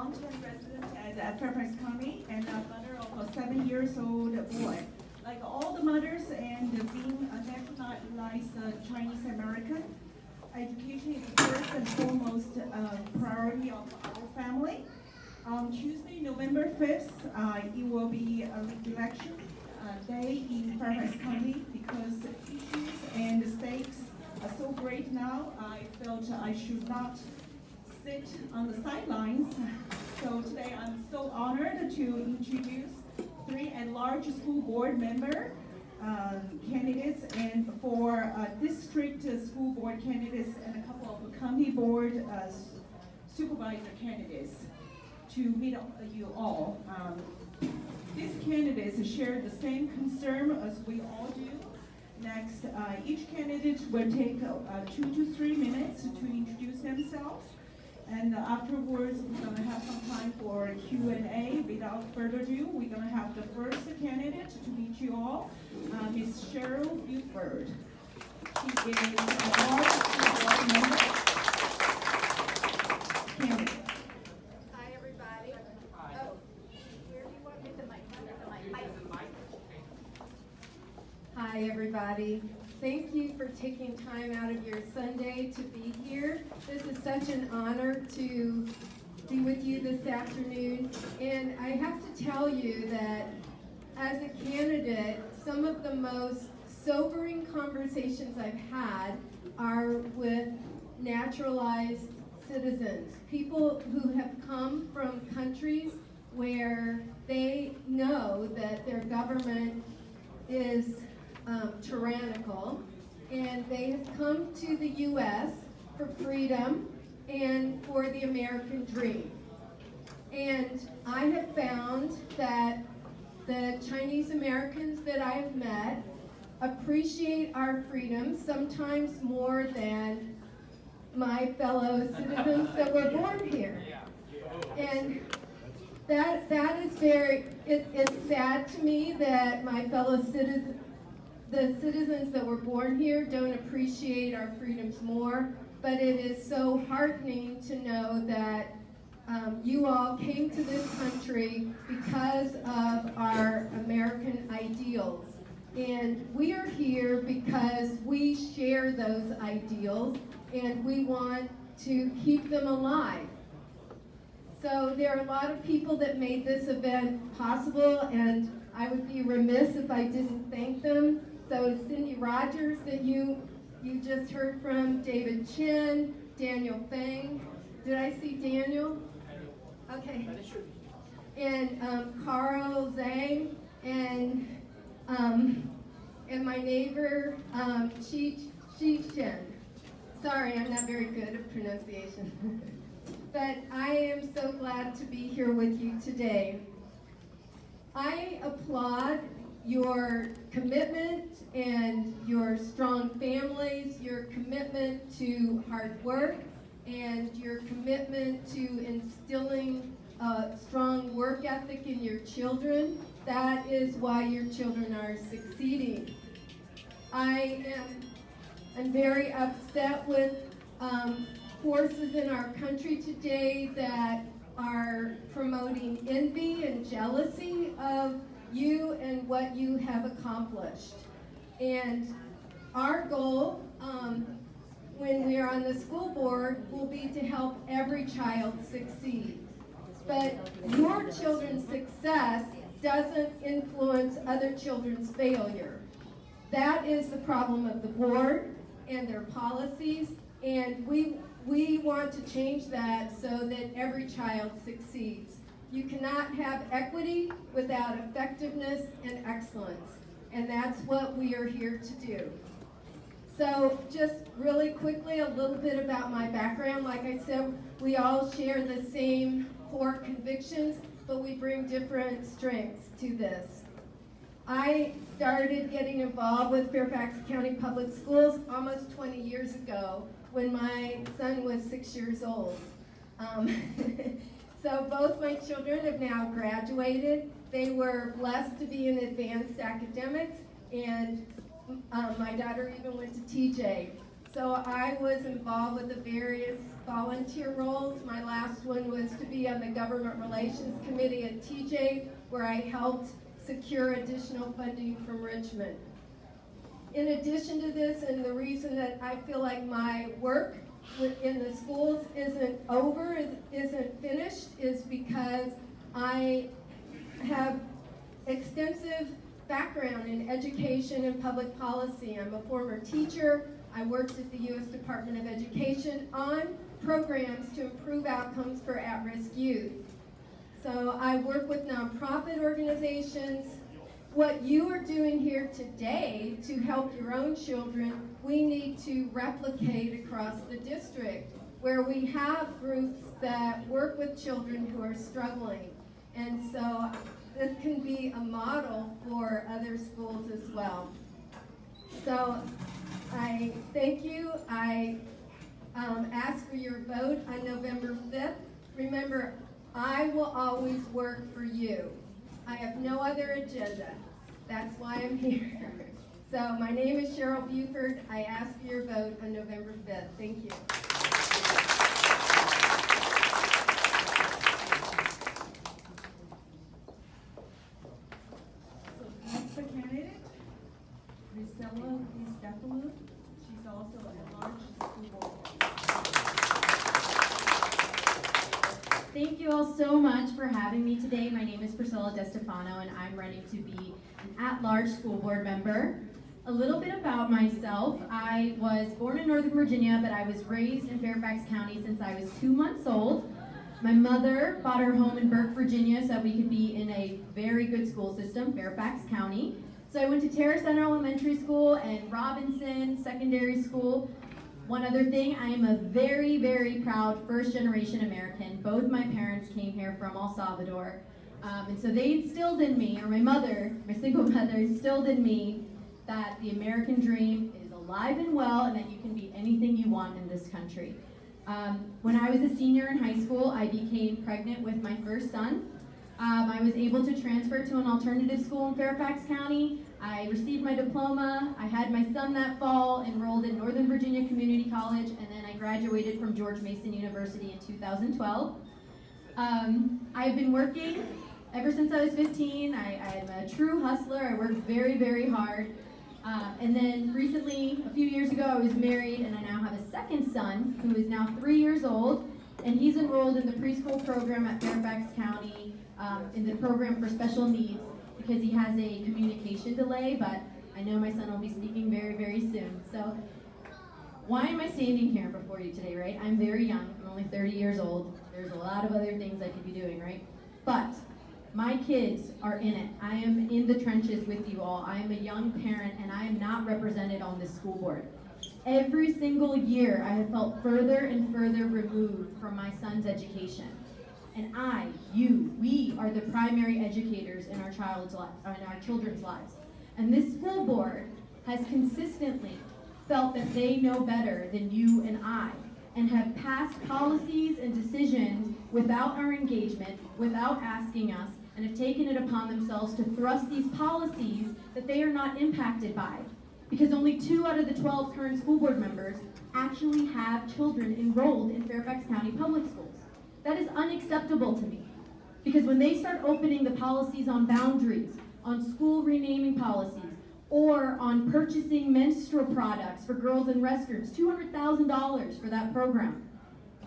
long-term resident at Fairfax County and a mother of a 7-year-old boy. Like all the mothers and being a naturalized Chinese American, education is first and foremost priority of our family. On Tuesday, November 5th, it will be election day in Fairfax County because the issues and the stakes are so great now. I felt I should not sit on the sidelines. So today I'm so honored to introduce 3 at-large school board member candidates and for district school board candidates and a couple of county board supervisor candidates to meet you all. These candidates share the same concern as we all do. Next, each candidate will take 2 to 3 minutes to introduce themselves. And afterwards, we're going to have some time for Q&A. Without further ado, we're going to have the first candidate to meet you all, Ms. Cheryl Buford. She is a large school board member. Candidate. Hi, everybody. Hi. Oh, where do you want me the mic? The mic. Hi, everybody. Thank you for taking time out of your Sunday to be here. This is such an honor to be with you this afternoon. And I have to tell you that as a candidate, some of the most sobering conversations I've had are with naturalized citizens, people who have come from countries where they know that their government is tyrannical, and they have come to the U.S. for freedom and for the American dream. And I have found that the Chinese Americans that I have met appreciate our freedom sometimes more than my fellow citizens that were born here. And that is it's sad to me that my fellow citizens, the citizens that were born here, don't appreciate our freedoms more, but it is so heartening to know that you all came to this country because of our American ideals. And we are here because we share those ideals and we want to keep them alive. So there are a lot of people that made this event possible, and I would be remiss if I didn't thank them. So Cindy Rogers that you just heard from, David Chin, Daniel Feng. Did I see Daniel? Okay. And Carl Zhang and my neighbor Chi Shen. Sorry, I'm not very good at pronunciation. But I am so glad to be here with you today. I applaud your commitment and your strong families, your commitment to hard work, and your commitment to instilling a strong work ethic in your children. That is why your children are succeeding. I'm very upset with forces in our country today that are promoting envy and jealousy of you and what you have accomplished. And our goal when we are on the school board will be to help every child succeed. But your children's success doesn't influence other children's failure. That is the problem of the board and their policies, and we want to change that so that every child succeeds. You cannot have equity without effectiveness and excellence, and that's what we are here to do. So just really quickly, a little bit about my background. Like I said, we all share the same core convictions, but we bring different strengths to this. I started getting involved with Fairfax County Public Schools almost 20 years ago when my son was 6 years old. So both my children have now graduated. They were blessed to be in advanced academics, and my daughter even went to TJ. So I was involved with the various volunteer roles. My last one was to be on the Government Relations Committee at TJ, where I helped secure additional funding from Richmond. In addition to this, and the reason that I feel like my work in the schools isn't over, isn't finished, is because I have extensive background in education and public policy. I'm a former teacher. I worked at the U.S. Department of Education on programs to improve outcomes for at-risk youth. So I work with nonprofit organizations. What you are doing here today to help your own children, we need to replicate across the district, where we have groups that work with children who are struggling. And so this can be a model for other schools as well. So I thank you. I ask for your vote on November 5th. Remember, I will always work for you. I have no other agenda. That's why I'm here. So my name is Cheryl Buford. I ask for your vote on November 5th. Thank you. So next candidate, Priscilla. She's also a large school board. Thank you all so much for having me today. My name is Priscilla DeStefano, and I'm running to be an at-large school board member. A little bit about myself. I was born in Northern Virginia, but I was raised in Fairfax County since I was 2 months old. My mother bought her home in Burke, Virginia, so we could be in a very good school system, Fairfax County. So I went to Terrace Center Elementary School and Robinson Secondary School. One other thing, I am a very, very proud first-generation American. Both my parents came here from El Salvador. And so they instilled in me, or my mother, my single mother, instilled in me that the American dream is alive and well and that you can be anything you want in this country. When I was a senior in high school, I became pregnant with my first son. I was able to transfer to an alternative school in Fairfax County. I received my diploma. I had my son that fall, enrolled in Northern Virginia Community College, and then I graduated from George Mason University in 2012. I've been working ever since I was 15. I'm a true hustler. I work very, very hard. And then recently, a few years ago, I was married, and I now have a second son who is now 3 years old, and he's enrolled in the preschool program at Fairfax County, in the program for special needs, because he has a communication delay, but I know my son will be speaking very, very soon. So why am I standing here before you today, right? I'm very young. I'm only 30 years old. There's a lot of other things I could be doing, right? But my kids are in it. I am in the trenches with you all. I am a young parent, and I am not represented on this school board. Every single year, I have felt further and further removed from my son's education. And we are the primary educators in our children's lives. And this school board has consistently felt that they know better than you and I, and have passed policies and decisions without our engagement, without asking us, and have taken it upon themselves to thrust these policies that they are not impacted by. Because only 2 out of the 12 current school board members actually have children enrolled in Fairfax County Public Schools. That is unacceptable to me. Because when they start opening the policies on boundaries, on school renaming policies, or on purchasing menstrual products for girls in restrooms, $200,000 for that program,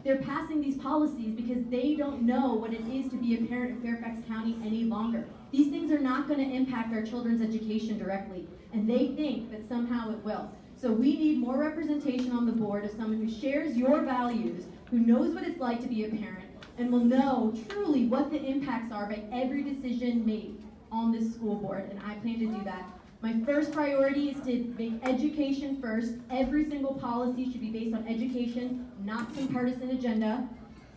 they're passing these policies because they don't know what it is to be a parent in Fairfax County any longer. These things are not going to impact our children's education directly, and they think that somehow it will. So we need more representation on the board of someone who shares your values, who knows what it's like to be a parent, and will know truly what the impacts are by every decision made on this school board, and I plan to do that. My first priority is to make education first. Every single policy should be based on education, not some partisan agenda,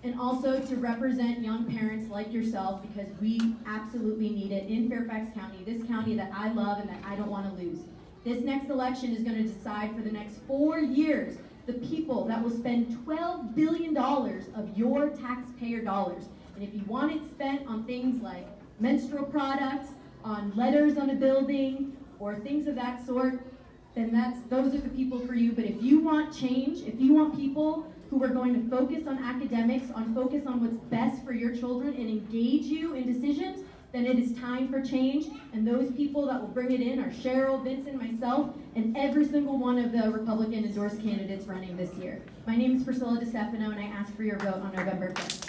and also to represent young parents like yourself, because we absolutely need it in Fairfax County, this county that I love and that I don't want to lose. This next election is going to decide for the next 4 years the people that will spend $12 billion of your taxpayer dollars. And if you want it spent on things like menstrual products, on letters on a building, or things of that sort, then those are the people for you. But if you want change, if you want people who are going to focus on academics, focus on what's best for your children and engage you in decisions, then it is time for change. And those people that will bring it in are Cheryl, Vincent, myself, and every single one of the Republican endorsed candidates running this year. My name is Priscilla DeStefano, and I ask for your vote on November 5th.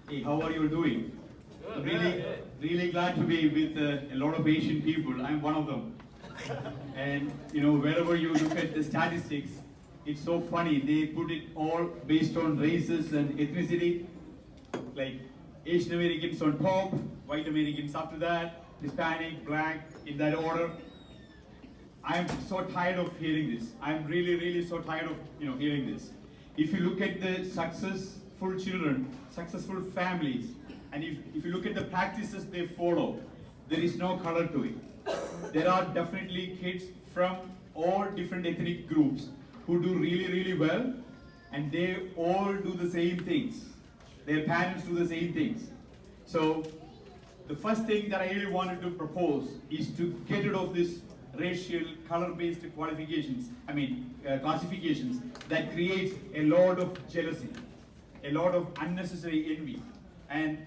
Hey, how are you doing? Really glad to be with a lot of Asian people. I'm one of them. And wherever you look at the statistics, it's so funny. They put it all based on races and ethnicity. Like Asian Americans on top, white Americans after that, Hispanic, black, in that order. I'm so tired of hearing this. I'm really so tired of hearing this. If you look at the successful children, successful families, and if you look at the practices they follow, there is no color to it. There are definitely kids from all different ethnic groups who do really well, and they all do the same things. Their parents do the same things. So the first thing that I really wanted to propose is to get rid of this racial, color-based classifications that creates a lot of jealousy, a lot of unnecessary envy and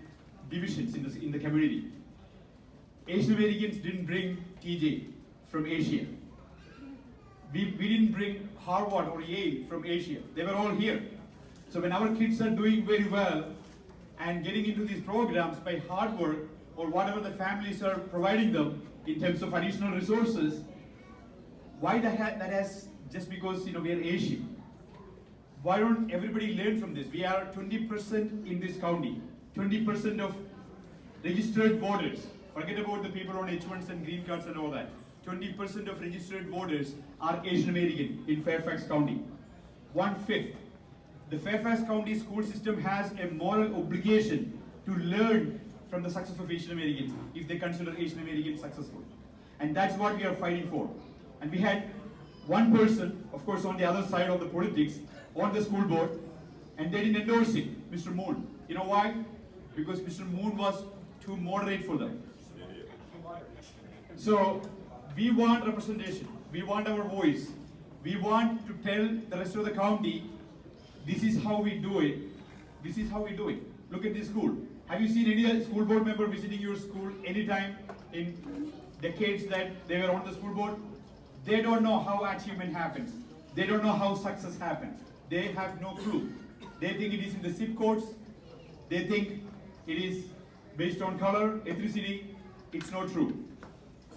divisions in the community. Asian Americans didn't bring TJ from Asia. We didn't bring Harvard or Yale from Asia. They were all here. So when our kids are doing very well and getting into these programs by hard work or whatever the families are providing them in terms of additional resources, why that has just because we are Asian? Why don't everybody learn from this? We are 20% in this county, 20% of registered voters. Forget about the people on H1s and green cards and all that. 20% of registered voters are Asian American in Fairfax County. 1/5. The Fairfax County school system has a moral obligation to learn from the success of Asian Americans if they consider Asian Americans successful. And that's what we are fighting for. And we had one person, of course, on the other side of the politics, on the school board, and they didn't endorse it, Mr. Moon. You know why? Because Mr. Moon was too moderate for them. So we want representation. We want our voice. We want to tell the rest of the county, this is how we do it. This is how we do it. Look at this school. Have you seen any school board member visiting your school anytime in decades that they were on the school board? They don't know how achievement happens. They don't know how success happens. They have no clue. They think it is in the zip codes. They think it is based on color, ethnicity. It's not true.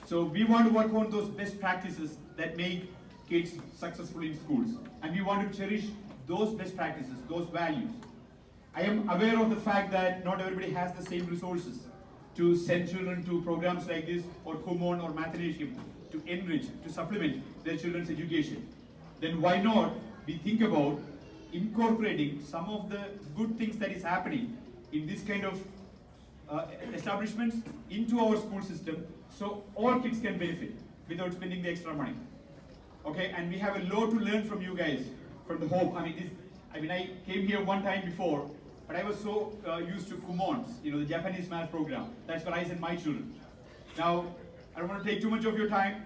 So we want to work on those best practices that make kids successful in schools. And we want to cherish those best practices, those values. I am aware of the fact that not everybody has the same resources to send children to programs like this or Kumon or Mathanasium to enrich, to supplement their children's education. Then why not we think about incorporating some of the good things that is happening in this kind of establishments into our school system so all kids can benefit without spending the extra money. Okay, and we have a lot to learn from you guys, from the home. I came here one time before, but I was so used to Kumons, the Japanese math program. That's where I send my children. Now, I don't want to take too much of your time.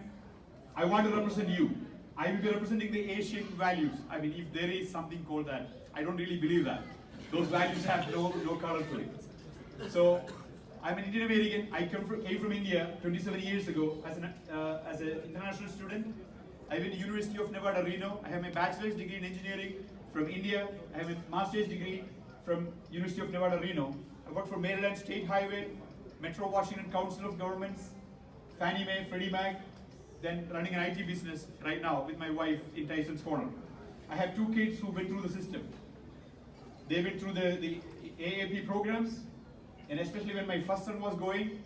I want to represent you. I will be representing the Asian values. If there is something called that, I don't really believe that. Those values have no color to it. So, I'm an Indian American. I came from India 27 years ago as an international student. I went to University of Nevada, Reno. I have my bachelor's degree in engineering from India. I have a master's degree from University of Nevada, Reno. I worked for Maryland State Highway, Metro Washington Council of Governments, Fannie Mae, Freddie Mac, then running an IT business right now with my wife in Tyson's Corner. I have 2 kids who went through the system. They went through the AAP programs, and especially when my first son was going,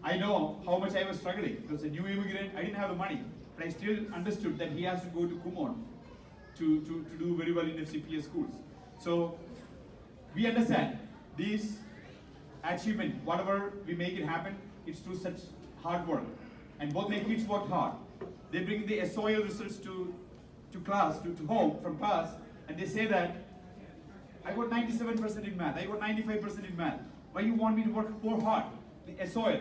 I know how much I was struggling. Because a new immigrant, I didn't have the money, but I still understood that he has to go to Kumon to do very well in FCPS schools. So we understand this achievement, whatever we make it happen, it's through such hard work. And both my kids worked hard. They bring the SOL results to class, to home from class, and they say that I got 97% in math, I got 95% in math. Why you want me to work more hard? The SOL.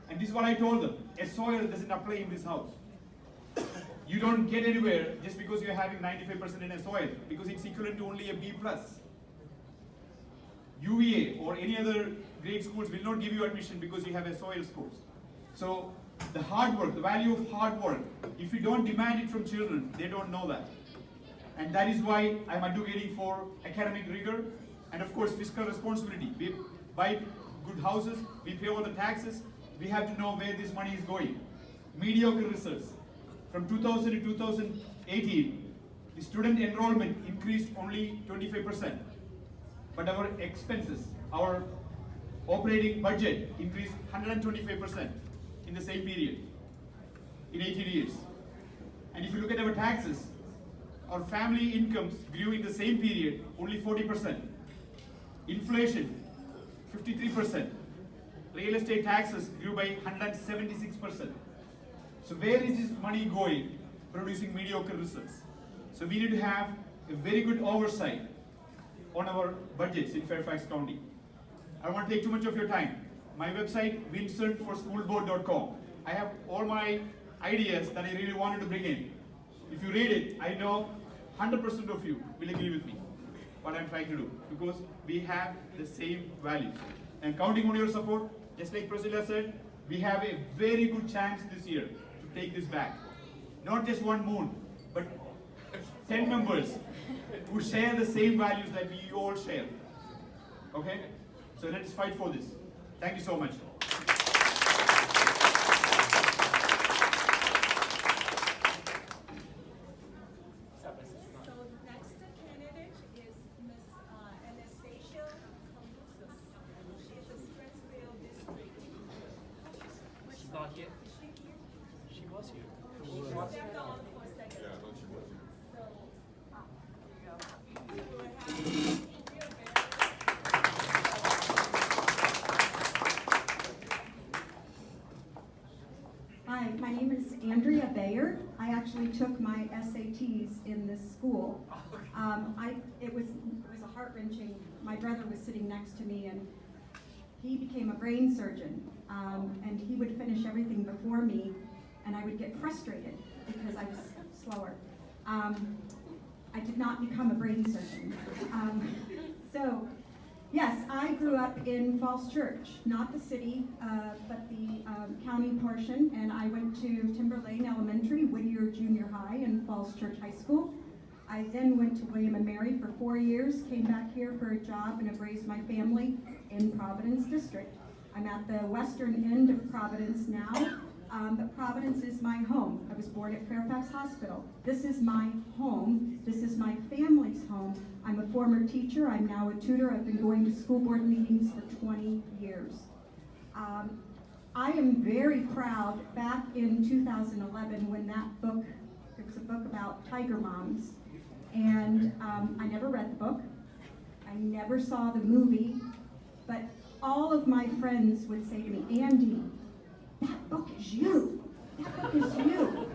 And this is what I told them. SOL doesn't apply in this house. You don't get anywhere just because you're having 95% in SOL, because it's equivalent to only a B+. UVA or any other grade schools will not give you admission because you have SOL scores. So the hard work, the value of hard work, if you don't demand it from children, they don't know that. And that is why I'm advocating for academic rigor and of course fiscal responsibility. We buy good houses, we pay all the taxes, we have to know where this money is going. Mediocre results. From 2000 to 2018, the student enrollment increased only 25%. But our expenses, our operating budget increased 125% in the same period, in 18 years. And if you look at our taxes, our family incomes grew in the same period only 40%. Inflation, 53%. Real estate taxes grew by 176%. So where is this money going? Producing mediocre results. So we need to have a very good oversight on our budgets in Fairfax County. I don't want to take too much of your time. My website, vincentforschoolboard.com. I have all my ideas that I really wanted to bring in. If you read it, I know 100% of you will agree with me what I'm trying to do, because we have the same values. And counting on your support, just like Priscilla said, we have a very good chance this year to take this back. Not just one moon, but 10 members who share the same values that we all share. Okay? So let's fight for this. Thank you so much. So next candidate is Ms. Anastasia Kalusas. She is a Springfield district. She's not here. Is she here? She was here. She stepped on for a second. Yeah, no, she wasn't. So, here you go. So we're having Hi, my name is Andrea Bayer. I actually took my SATs in this school. It was a heart-wrenching. My brother was sitting next to me, and he became a brain surgeon, and he would finish everything before me, and I would get frustrated because I was slower. I did not become a brain surgeon. So, yes, I grew up in Falls Church, not the city, but the county portion, and I went to Timber Lane Elementary, Whittier Junior High, and Falls Church High School. I then went to William & Mary for 4 years, came back here for a job, and have raised my family in Providence District. I'm at the western end of Providence now, but Providence is my home. I was born at Fairfax Hospital. This is my home. This is my family's home. I'm a former teacher. I'm now a tutor. I've been going to school board meetings for 20 years. I am very proud, back in 2011 when that book, it was a book about tiger moms, and I never read the book. I never saw the movie, but all of my friends would say to me, Andy, that book is you. That book is you.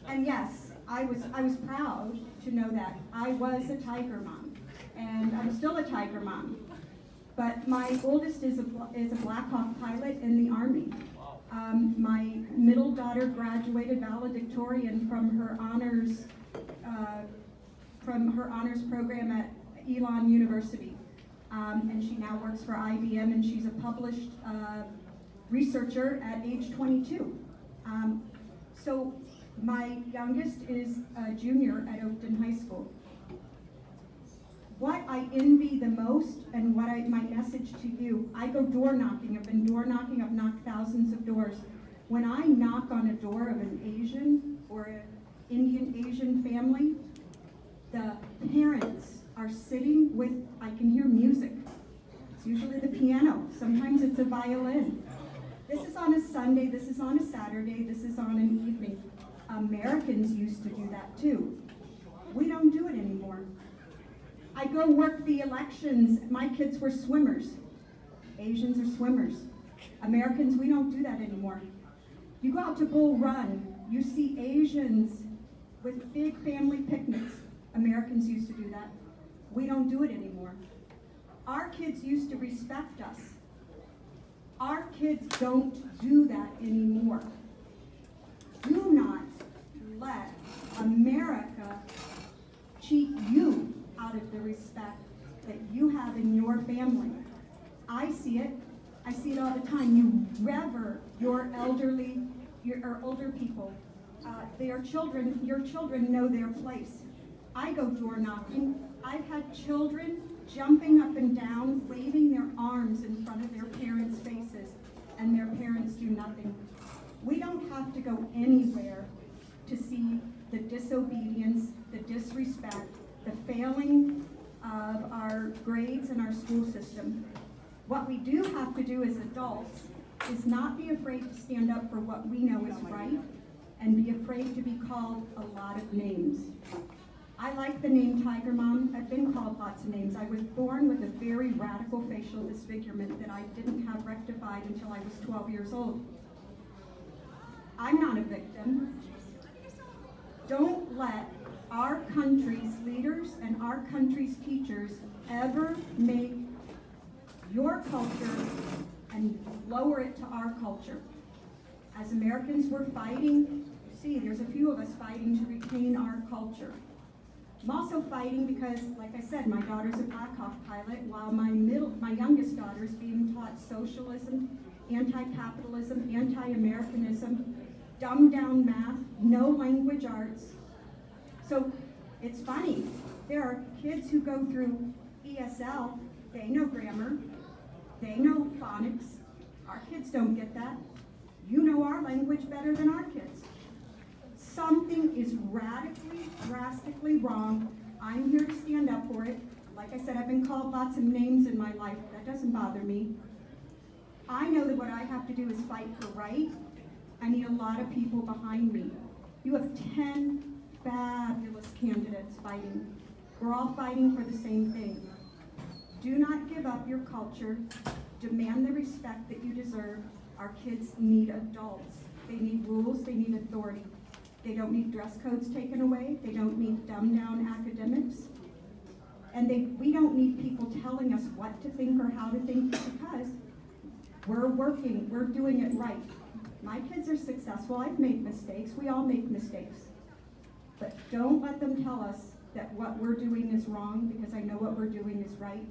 And yes, I was proud to know that I was a tiger mom, and I'm still a tiger mom. But my oldest is a Black Hawk pilot in the Army. My middle daughter graduated valedictorian from her honors program at Elon University, and she now works for IBM, and she's a published researcher at age 22. So my youngest is a junior at Oakton High School. What I envy the most, and my message to you, I go door knocking. I've been door knocking. I've knocked thousands of doors. When I knock on a door of an Asian or an Indian Asian family, the parents are sitting with, I can hear music. It's usually the piano. Sometimes it's a violin. This is on a Sunday, this is on a Saturday, this is on an evening. Americans used to do that too. We don't do it anymore. I go work the elections. My kids were swimmers. Asians are swimmers. Americans, we don't do that anymore. You go out to Bull Run, you see Asians with big family picnics. Americans used to do that. We don't do it anymore. Our kids used to respect us. Our kids don't do that anymore. Do not let America cheat you out of the respect that you have in your family. I see it. I see it all the time. You rever your elderly, or older people. Their children, your children know their place. I go door knocking. I've had children jumping up and down, waving their arms in front of their parents' faces, and their parents do nothing. We don't have to go anywhere to see the disobedience, the disrespect, the failing of our grades and our school system. What we do have to do as adults is not be afraid to stand up for what we know is right and be afraid to be called a lot of names. I like the name Tiger Mom. I've been called lots of names. I was born with a very radical facial disfigurement that I didn't have rectified until I was 12 years old. I'm not a victim. Don't let our country's leaders and our country's teachers ever make your culture and lower it to our culture. As Americans, we're fighting. See, there's a few of us fighting to retain our culture. I'm also fighting because, like I said, my daughter's a Black Hawk pilot, while my youngest daughter is being taught socialism, anti-capitalism, anti-Americanism, dumbed down math, no language arts. So it's funny. There are kids who go through ESL, they know grammar, they know phonics. Our kids don't get that. You know our language better than our kids. Something is radically, drastically wrong. I'm here to stand up for it. Like I said, I've been called lots of names in my life. That doesn't bother me. I know that what I have to do is fight for right. I need a lot of people behind me. You have 10 fabulous candidates fighting. We're all fighting for the same thing. Do not give up your culture. Demand the respect that you deserve. Our kids need adults. They need rules, they need authority. They don't need dress codes taken away. They don't need dumbed down academics. And we don't need people telling us what to think or how to think, because we're working, we're doing it right. My kids are successful. I've made mistakes. We all make mistakes. But don't let them tell us that what we're doing is wrong, because I know what we're doing is right.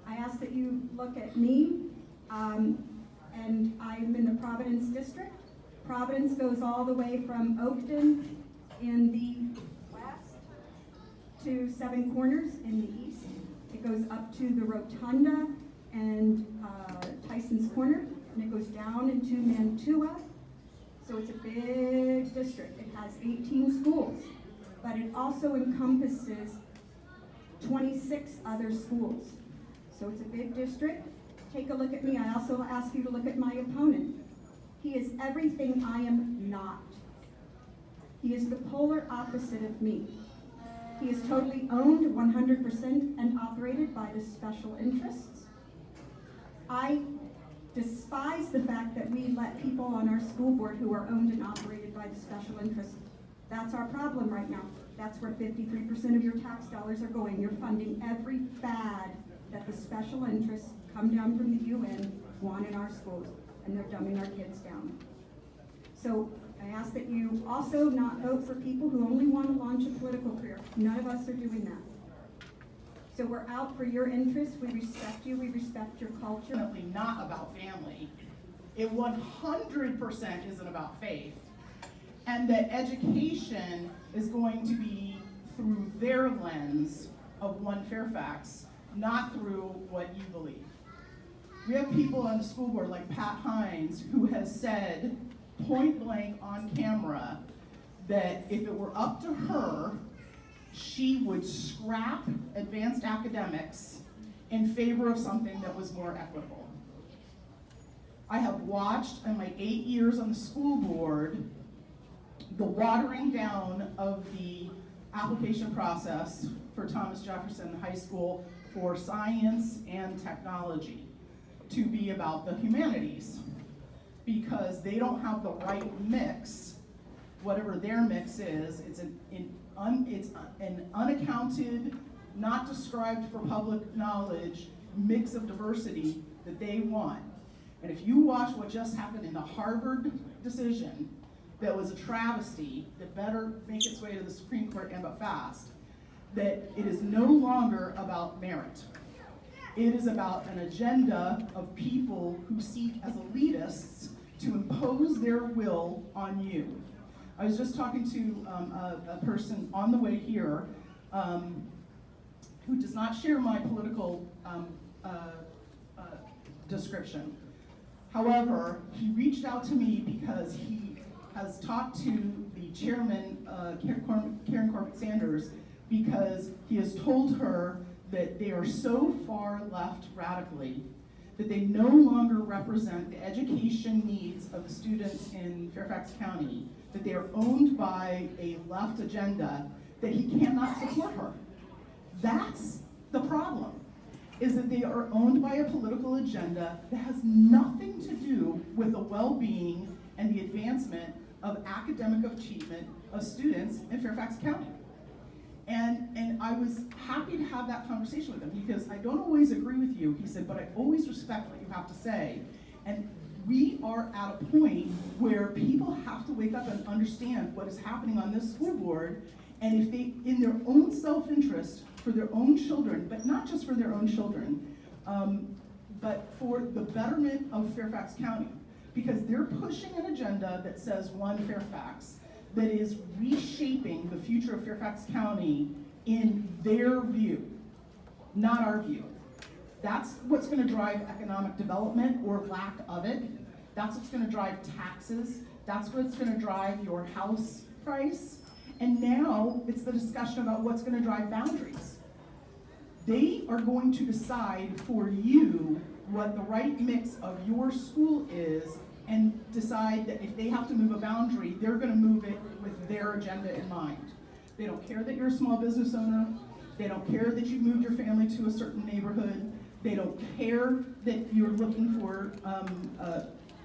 I ask that you look at me, and I'm in the Providence district. Providence goes all the way from Oakton in the west to Seven Corners in the east. It goes up to the Rotunda and Tyson's Corner, and it goes down into Mantua. So it's a big district. It has 18 schools, but it also encompasses 26 other schools. So it's a big district. Take a look at me. I also ask you to look at my opponent. He is everything I am not. He is the polar opposite of me. He is totally owned 100% and operated by the special interests. I despise the fact that we let people on our school board who are owned and operated by the special interests. That's our problem right now. That's where 53% of your tax dollars are going. You're funding every fad that the special interests come down from the UN want in our schools, and they're dumbing our kids down. So I ask that you also not vote for people who only want to launch a political career. None of us are doing that. So we're out for your interests. We respect you. We respect your culture. Definitely not about family. It 100% isn't about faith. And that education is going to be through their lens of one Fairfax, not through what you believe. We have people on the school board like Pat Hines, who has said point blank on camera that if it were up to her, she would scrap advanced academics in favor of something that was more equitable. I have watched in my 8 years on the school board the watering down of the application process for Thomas Jefferson High School for science and technology to be about the humanities, because they don't have the right mix. Whatever their mix is, it's it's an unaccounted, not described for public knowledge mix of diversity that they want. And if you watch what just happened in the Harvard decision, that was a travesty that better make its way to the Supreme Court and but fast, that it is no longer about merit. It is about an agenda of people who seek as elitists to impose their will on you. I was just talking to a person on the way here who does not share my political description. However, he reached out to me because he has talked to the chairman, Karen Corbett Sanders, because he has told her that they are so far left radically that they no longer represent the education needs of the students in Fairfax County, that they are owned by a left agenda, that he cannot support her. That's the problem, is that they are owned by a political agenda that has nothing to do with the well-being and the advancement of academic achievement of students in Fairfax County. And I was happy to have that conversation with him because I don't always agree with you, he said, but I always respect what you have to say. And we are at a point where people have to wake up and understand what is happening on this school board, and if they, in their own self-interest, for their own children, but not just for their own children, but for the betterment of Fairfax County, because they're pushing an agenda that says one Fairfax, that is reshaping the future of Fairfax County in their view, not our view. That's what's going to drive economic development or lack of it. That's what's going to drive taxes. That's what's going to drive your house price. And now it's the discussion about what's going to drive boundaries. They are going to decide for you what the right mix of your school is and decide that if they have to move a boundary, they're going to move it with their agenda in mind. They don't care that you're a small business owner. They don't care that you moved your family to a certain neighborhood. They don't care that you're looking for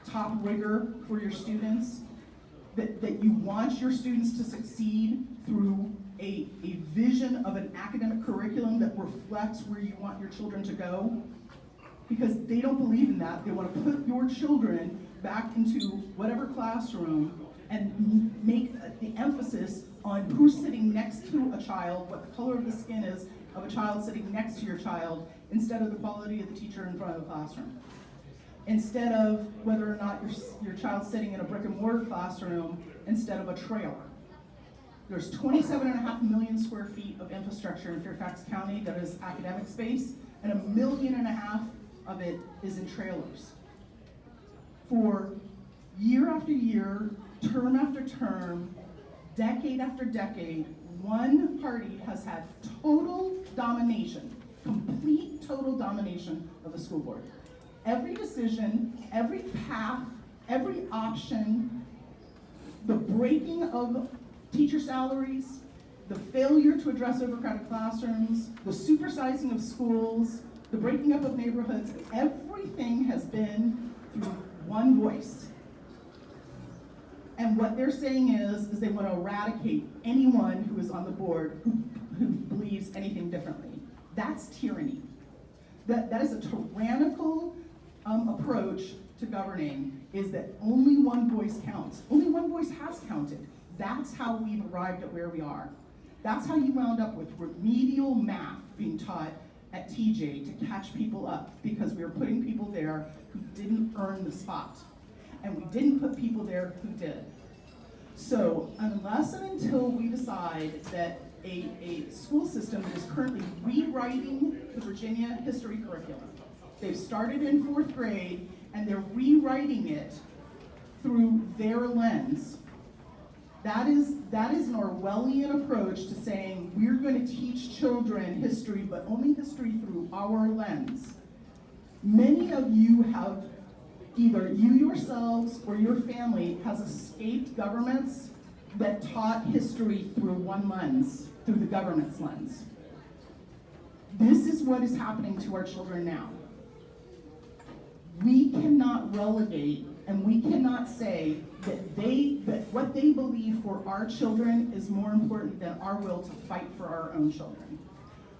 top rigor for your students, that you want your students to succeed through a vision of an academic curriculum that reflects where you want your children to go. Because they don't believe in that. They want to put your children back into whatever classroom and make the emphasis on who's sitting next to a child, what the color of the skin is of a child sitting next to your child, instead of the quality of the teacher in front of the classroom. Instead of whether or not your child's sitting in a brick and mortar classroom instead of a trailer. There's 27.5 million square feet of infrastructure in Fairfax County that is academic space, and 1.5 million of it is in trailers. For year after year, term after term, decade after decade, one party has had total domination, complete total domination of the school board. Every decision, every path, every option, the breaking of teacher salaries, the failure to address overcrowded classrooms, the supersizing of schools, the breaking up of neighborhoods, everything has been through one voice. And what they're saying is they want to eradicate anyone who is on the board who believes anything differently. That's tyranny. That is a tyrannical approach to governing, is that only one voice counts. Only one voice has counted. That's how we've arrived at where we are. That's how you wound up with remedial math being taught at TJ to catch people up, because we were putting people there who didn't earn the spot. And we didn't put people there who did. So unless and until we decide that a school system that is currently rewriting the Virginia history curriculum, they've started in 4th grade and they're rewriting it through their lens. That is an Orwellian approach to saying we're going to teach children history, but only history through our lens. Many of you have, either you yourselves or your family has escaped governments that taught history through one lens, through the government's lens. This is what is happening to our children now. We cannot relegate And we cannot say that what they believe for our children is more important than our will to fight for our own children.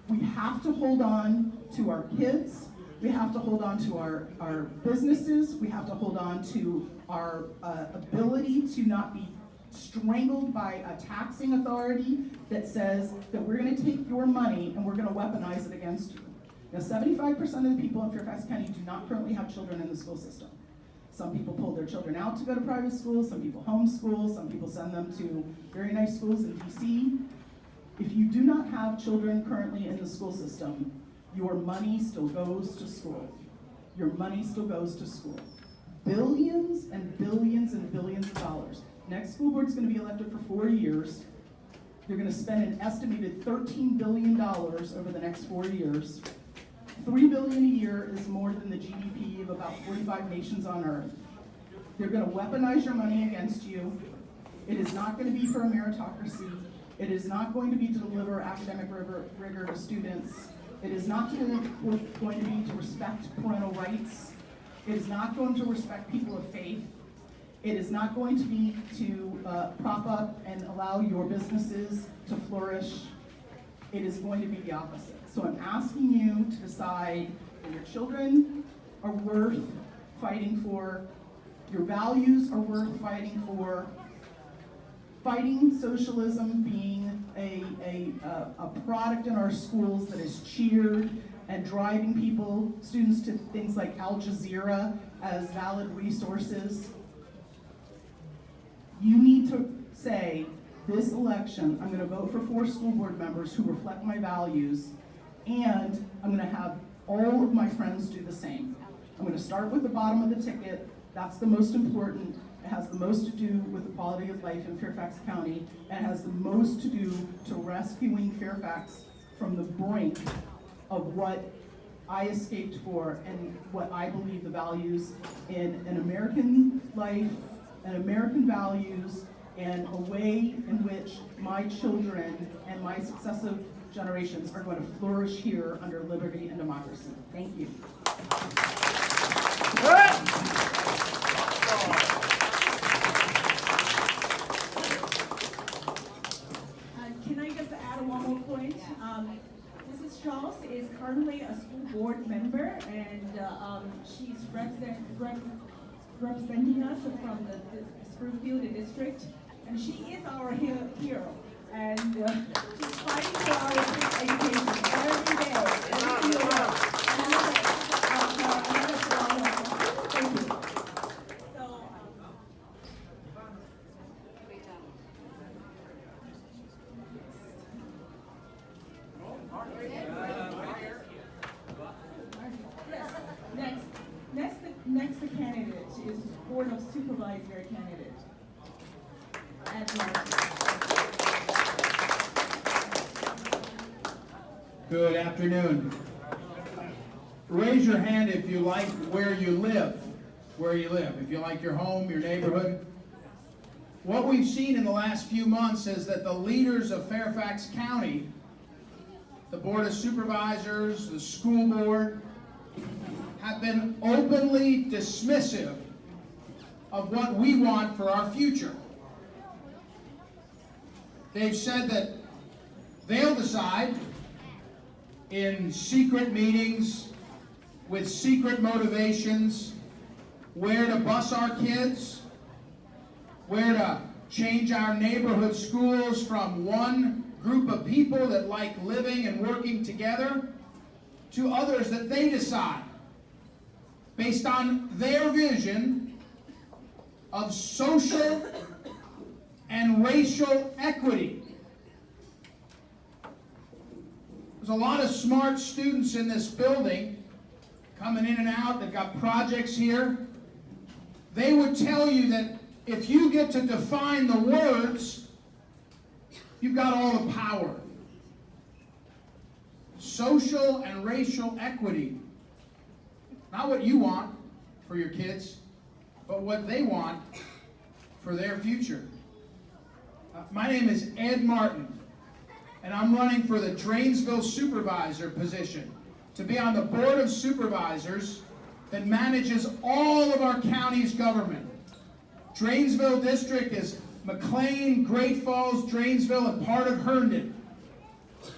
We have to hold on to our kids. We have to hold on to our businesses. We have to hold on to our ability to not be strangled by a taxing authority that says that we're going to take your money and we're going to weaponize it against you. Now, 75% of the people in Fairfax County do not currently have children in the school system. Some people pull their children out to go to private schools, some people homeschool, some people send them to very nice schools in DC. If you do not have children currently in the school system, your money still goes to school. Your money still goes to school. Billions and billions and billions of dollars. Next school board's going to be elected for 4 years. They're going to spend an estimated $13 billion over the next 4 years. $3 billion a year is more than the GDP of about 45 nations on earth. They're going to weaponize your money against you. It is not going to be for a meritocracy. It is not going to be to deliver academic rigor to students. It is not going to be to respect parental rights. It is not going to respect people of faith. It is not going to be to prop up and allow your businesses to flourish. It is going to be the opposite. So I'm asking you to decide that your children are worth fighting for, your values are worth fighting for, fighting socialism being a product in our schools that is cheered and driving students to things like Al Jazeera as valid resources. You need to say, this election, I'm going to vote for 4 school board members who reflect my values, and I'm going to have all of my friends do the same. I'm going to start with the bottom of the ticket. That's the most important. It has the most to do with the quality of life in Fairfax County, and it has the most to do to rescuing Fairfax from the brink of what I escaped for and what I believe the values in an American life and American values and a way in which my children and my successive generations are going to flourish here under liberty and democracy. Thank you. Can I just add one more point? Mrs. Charles is currently a school board member, and she's representing us from the Springfield district, and she is our hero. And she's fighting for our education every day. Thank you. Next candidate is Board of Supervisor candidate. Good afternoon. Raise your hand if you like where you live. Where you live. If you like your home, your neighborhood. What we've seen in the last few months is that the leaders of Fairfax County, the Board of Supervisors, the school board, have been openly dismissive of what we want for our future. They've said that they'll decide in secret meetings with secret motivations where to bus our kids, where to change our neighborhood schools from one group of people that like living and working together to others that they decide based on their vision of social and racial equity. There's a lot of smart students in this building coming in and out that got projects here. They would tell you that if you get to define the words, you've got all the power. Social and racial equity. Not what you want for your kids, but what they want for their future. My name is Ed Martin, and I'm running for the Drainsville supervisor position to be on the Board of Supervisors that manages all of our county's government. Drainsville District is McLean, Great Falls, Drainsville, and part of Herndon.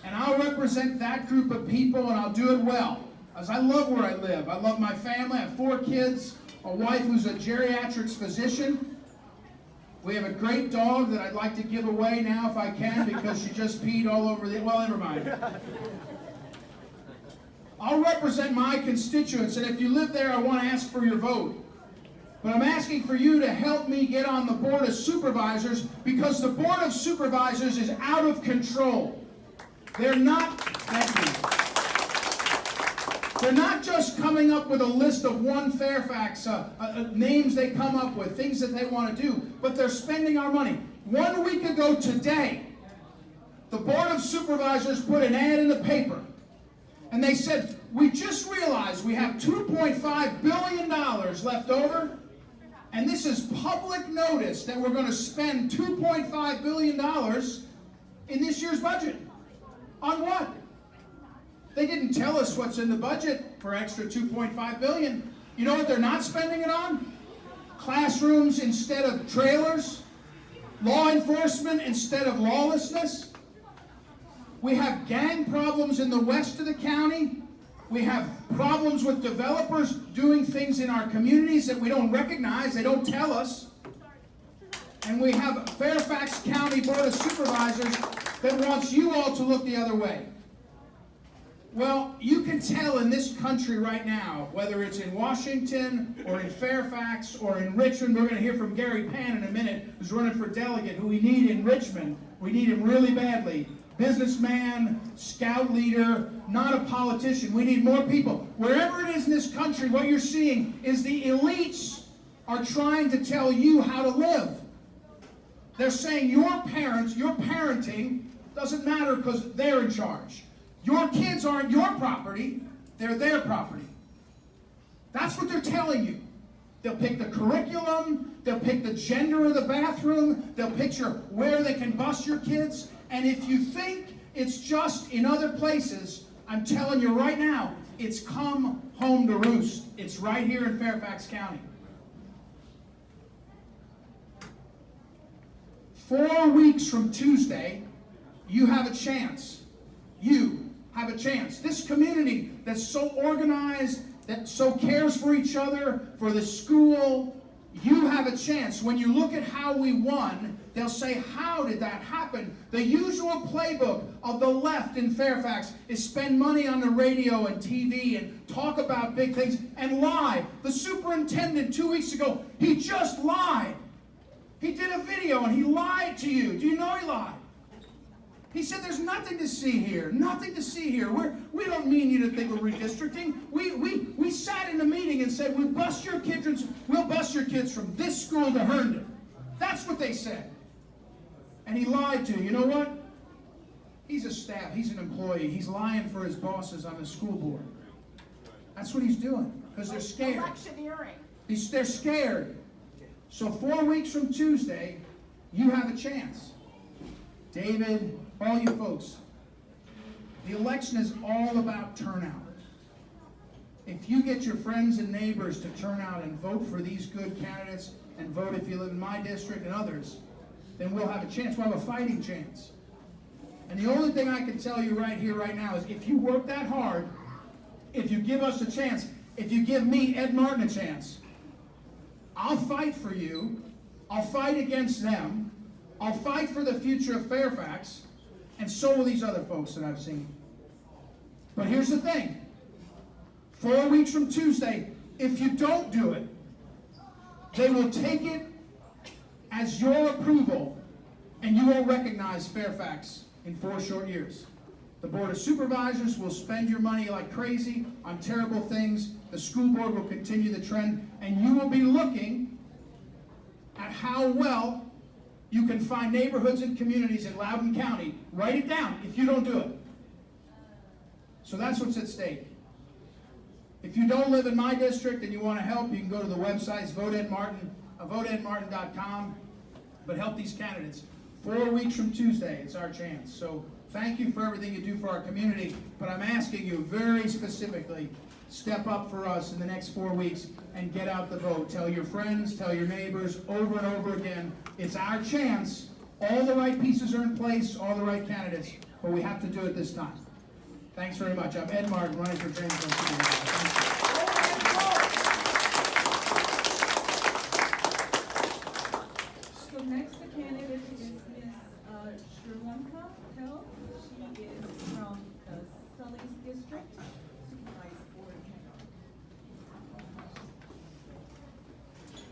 And I'll represent that group of people, and I'll do it well, as I love where I live. I love my family. I have 4 kids, a wife who's a geriatrics physician. We have a great dog that I'd like to give away now if I can, because she just peed all over the, well, never mind. I'll represent my constituents, and if you live there, I want to ask for your vote. But I'm asking for you to help me get on the Board of Supervisors, because the Board of Supervisors is out of control. They're not, thank you. They're not just coming up with a list of one Fairfax, names they come up with, things that they want to do, but they're spending our money. 1 week ago today, the Board of Supervisors put an ad in the paper, and they said, we just realized we have $2.5 billion left over, and this is public notice that we're going to spend $2.5 billion in this year's budget. On what? They didn't tell us what's in the budget for extra $2.5 billion. You know what they're not spending it on? Classrooms instead of trailers, law enforcement instead of lawlessness. We have gang problems in the west of the county. We have problems with developers doing things in our communities that we don't recognize, they don't tell us. And we have a Fairfax County Board of Supervisors that wants you all to look the other way. Well, you can tell in this country right now, whether it's in Washington or in Fairfax or in Richmond. We're going to hear from Gary Pan in a minute, who's running for delegate, who we need in Richmond. We need him really badly. Businessman, scout leader, not a politician. We need more people. Wherever it is in this country, what you're seeing is the elites are trying to tell you how to live. They're saying your parents, your parenting doesn't matter because they're in charge. Your kids aren't your property, they're their property. That's what they're telling you. They'll pick the curriculum, they'll pick the gender of the bathroom, they'll picture where they can bus your kids. And if you think it's just in other places, I'm telling you right now, it's come home to roost. It's right here in Fairfax County. 4 weeks from Tuesday, you have a chance. You have a chance. This community that's so organized, that so cares for each other, for the school, you have a chance. When you look at how we won, they'll say, how did that happen? The usual playbook of the left in Fairfax is spend money on the radio and TV and talk about big things and lie. The superintendent 2 weeks ago, he just lied. He did a video and he lied to you. Do you know he lied? He said there's nothing to see here, nothing to see here. We don't mean you to think we're redistricting. We sat in a meeting and said we'll bus your kids from this school to Herndon. That's what they said. And he lied to you. You know what? He's a staff, he's an employee. He's lying for his bosses on the school board. That's what he's doing, because they're scared. Electioneering. They're scared. So 4 weeks from Tuesday, you have a chance. David, all you folks, the election is all about turnout. If you get your friends and neighbors to turn out and vote for these good candidates, and vote if you live in my district and others, then we'll have a chance. We'll have a fighting chance. And the only thing I can tell you right here, right now, is if you work that hard, if you give us a chance, if you give me, Ed Martin, a chance, I'll fight for you. I'll fight against them. I'll fight for the future of Fairfax, and so will these other folks that I've seen. But here's the thing. 4 weeks from Tuesday, if you don't do it, they will take it as your approval, and you will recognize Fairfax in 4 short years. The Board of Supervisors will spend your money like crazy on terrible things. The school board will continue the trend, and you will be looking at how well you can find neighborhoods and communities in Loudoun County. Write it down if you don't do it. So that's what's at stake. If you don't live in my district and you want to help, you can go to the websites, voteedmartin.com, but help these candidates. 4 weeks from Tuesday, it's our chance. So thank you for everything you do for our community, but I'm asking you very specifically, step up for us in the next 4 weeks and get out the vote. Tell your friends, tell your neighbors over and over again. It's our chance. All the right pieces are in place, all the right candidates, but we have to do it this time. Thanks very much. I'm Ed Martin, running for Drain. So next candidate is Ms. Sherlanka Hill. She is from the Sully District, Supervised Board.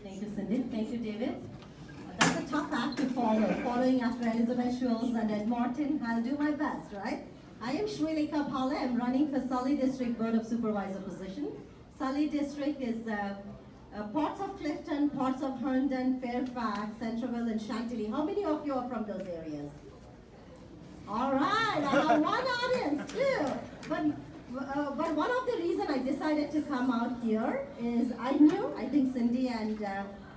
Thank you, Cindy. Thank you, David. That's a tough act to follow, following after Elizabeth Schultz and Ed Martin. I'll do my best, right? I am Srilekha Pale. I'm running for Sully District Board of Supervisor position. Sully District is parts of Clifton, parts of Herndon, Fairfax, Centreville, and Chantilly. How many of you are from those areas? All right, I have one audience too. But one of the reasons I decided to come out here is I think Cindy and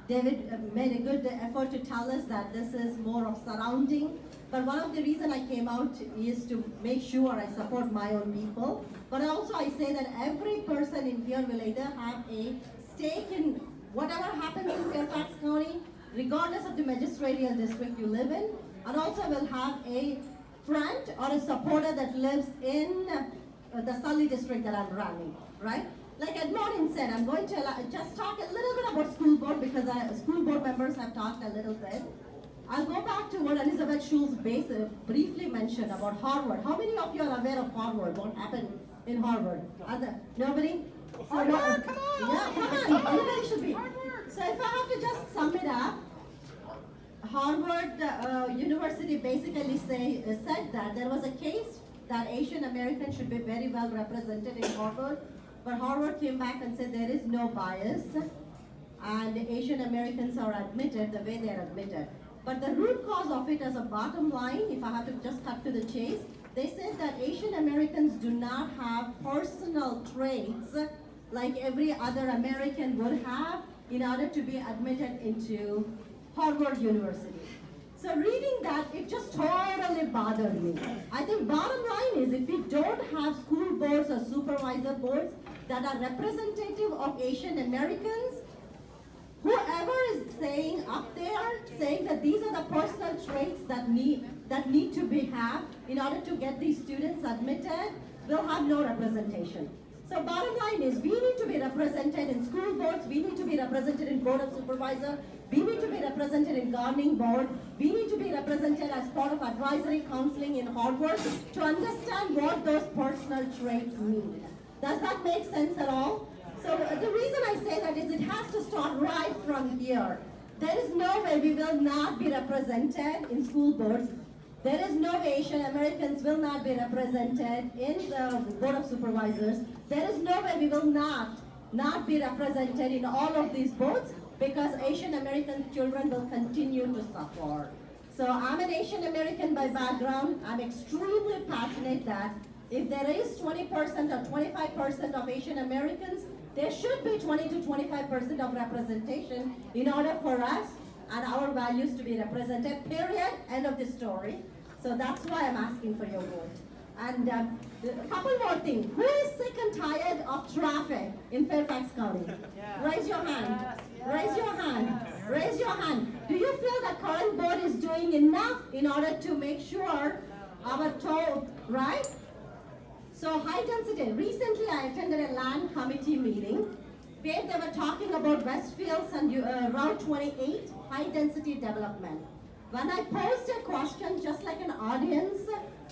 David made a good effort to tell us that this is more of surrounding. But one of the reasons I came out is to make sure I support my own people. But also I say that every person in here will either have a stake in whatever happens in Fairfax County, regardless of the magisterial district you live in, and also will have a friend or a supporter that lives in the Sully district that I'm running, right? Like Ed Martin said, I'm going to just talk a little bit about school board because school board members have talked a little bit. I'll go back to what Elizabeth Schultz briefly mentioned about Harvard. How many of you are aware of Harvard? What happened in Harvard? Nobody? Harvard, come on! Yeah, come on, everybody should be. So if I have to just sum it up, Harvard University basically said that there was a case that Asian Americans should be very well represented in Harvard, but Harvard came back and said there is no bias and Asian Americans are admitted the way they are admitted. But the root cause of it as a bottom line, if I have to just cut to the chase, they said that Asian Americans do not have personal traits like every other American would have in order to be admitted into Harvard University. So reading that, it just totally bothered me. I think bottom line is if we don't have school boards or supervisor boards that are representative of Asian Americans, whoever is saying up there, saying that these are the personal traits that need to be had in order to get these students admitted, will have no representation. So bottom line is we need to be represented in school boards, we need to be represented in board of supervisor, we need to be represented in governing board, we need to be represented as part of advisory counseling in Harvard to understand what those personal traits mean. Does that make sense at all? So the reason I say that is it has to start right from here. There is no way we will not be represented in school boards. There is no way Asian Americans will not be represented in the Board of Supervisors. There is no way we will not be represented in all of these boards because Asian American children will continue to suffer. So I'm an Asian American by background. I'm extremely passionate that if there is 20% or 25% of Asian Americans, there should be 20 to 25% of representation in order for us and our values to be represented, period, end of the story. So that's why I'm asking for your vote. And a couple more things. Who is sick and tired of traffic in Fairfax County? Raise your hand. Raise your hand. Raise your hand. Do you feel the current board is doing enough in order to make sure our toll, right? So high density. Recently I attended a land committee meeting where they were talking about Westfields and Route 28 high density development. When I posed a question just like an audience